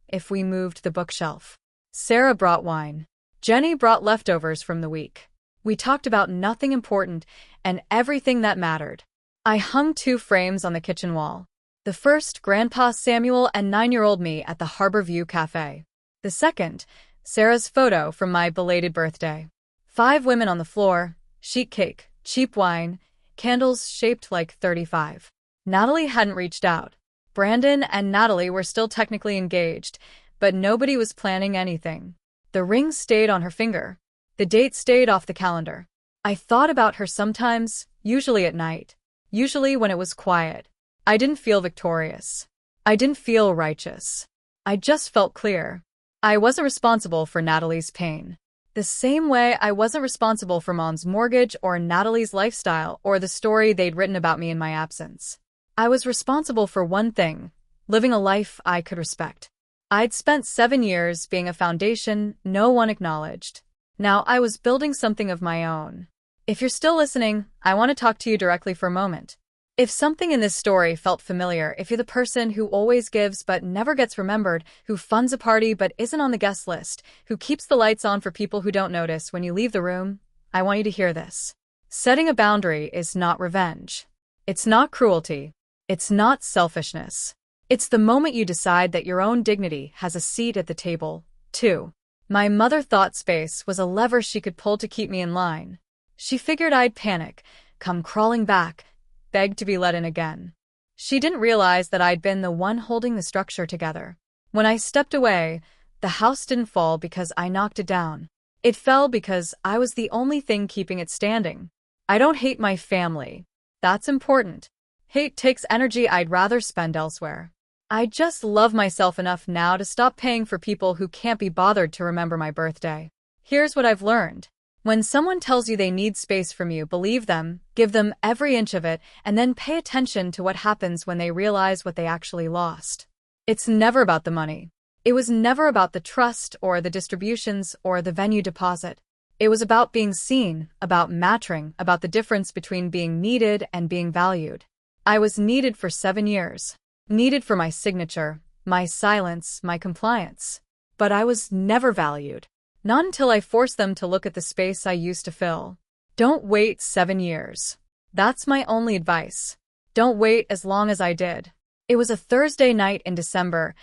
if we moved the bookshelf. Sarah brought wine. Jenny brought leftovers from the week. We talked about nothing important and everything that mattered. I hung 2 frames on the kitchen wall. The first, Grandpa Samuel and 9-year-old me at the Harbor View Cafe. The second, Sarah's photo from my belated birthday. 5 women on the floor, sheet cake, cheap wine, candles shaped like 35. Natalie hadn't reached out. Brandon and Natalie were still technically engaged, but nobody was planning anything. The ring stayed on her finger. The date stayed off the calendar. I thought about her sometimes, usually at night. Usually when it was quiet. I didn't feel victorious. I didn't feel righteous. I just felt clear. I wasn't responsible for Natalie's pain. The same way I wasn't responsible for Mom's mortgage or Natalie's lifestyle or the story they'd written about me in my absence. I was responsible for one thing, living a life I could respect. I'd spent 7 years being a foundation no one acknowledged. Now I was building something of my own. If you're still listening, I want to talk to you directly for a moment. If something in this story felt familiar, if you're the person who always gives but never gets remembered, who funds a party but isn't on the guest list, who keeps the lights on for people who don't notice when you leave the room, I want you to hear this. Setting a boundary is not revenge. It's not cruelty. It's not selfishness. It's the moment you decide that your own dignity has a seat at the table, too. My mother thought space was a lever she could pull to keep me in line. She figured I'd panic, come crawling back, beg to be let in again. She didn't realize that I'd been the one holding the structure together. When I stepped away, the house didn't fall because I knocked it down. It fell because I was the only thing keeping it standing. I don't hate my family. That's important. Hate takes energy I'd rather spend elsewhere. I just love myself enough now to stop paying for people who can't be bothered to remember my birthday. Here's what I've learned. When someone tells you they need space from you, believe them, give them every inch of it, and then pay attention to what happens when they realize what they actually lost. It's never about the money. It was never about the trust or the distributions or the venue deposit. It was about being seen, about mattering, about the difference between being needed and being valued. I was needed for 7 years. Needed for my signature, my silence, my compliance. But I was never valued. Not until I forced them to look at the space I used to fill. Don't wait 7 years. That's my only advice. Don't wait as long as I did. It was a Thursday night in December,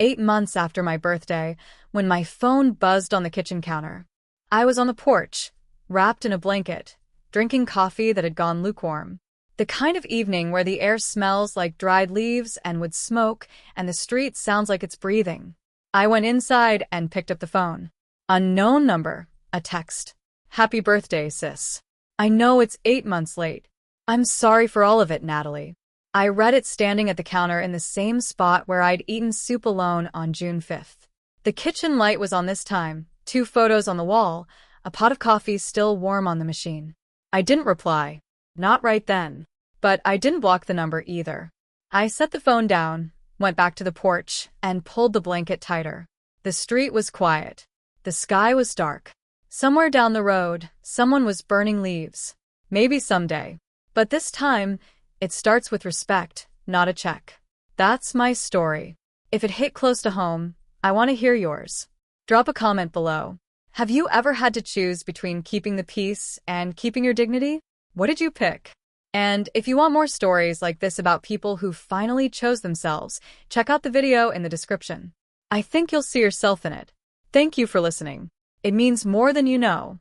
8 months after my birthday, when my phone buzzed on the kitchen counter. I was on the porch, wrapped in a blanket, drinking coffee that had gone lukewarm. The kind of evening where the air smells like dried leaves and wood smoke, and the street sounds like it's breathing. I went inside and picked up the phone. Unknown number, a text. Happy birthday, sis. I know it's 8 months late. I'm sorry for all of it, Natalie. I read it standing at the counter in the same spot where I'd eaten soup alone on June 5th. The kitchen light was on this time, 2 photos on the wall, a pot of coffee still warm on the machine. I didn't reply. Not right then. But I didn't block the number either. I set the phone down, went back to the porch, and pulled the blanket tighter. The street was quiet. The sky was dark. Somewhere down the road, someone was burning leaves. Maybe someday. But this time, it starts with respect, not a check. That's my story. If it hit close to home, I want to hear yours. Drop a comment below. Have you ever had to choose between keeping the peace and keeping your dignity? What did you pick? And if you want more stories like this about people who finally chose themselves, check out the video in the description. I think you'll see yourself in it. Thank you for listening. It means more than you know.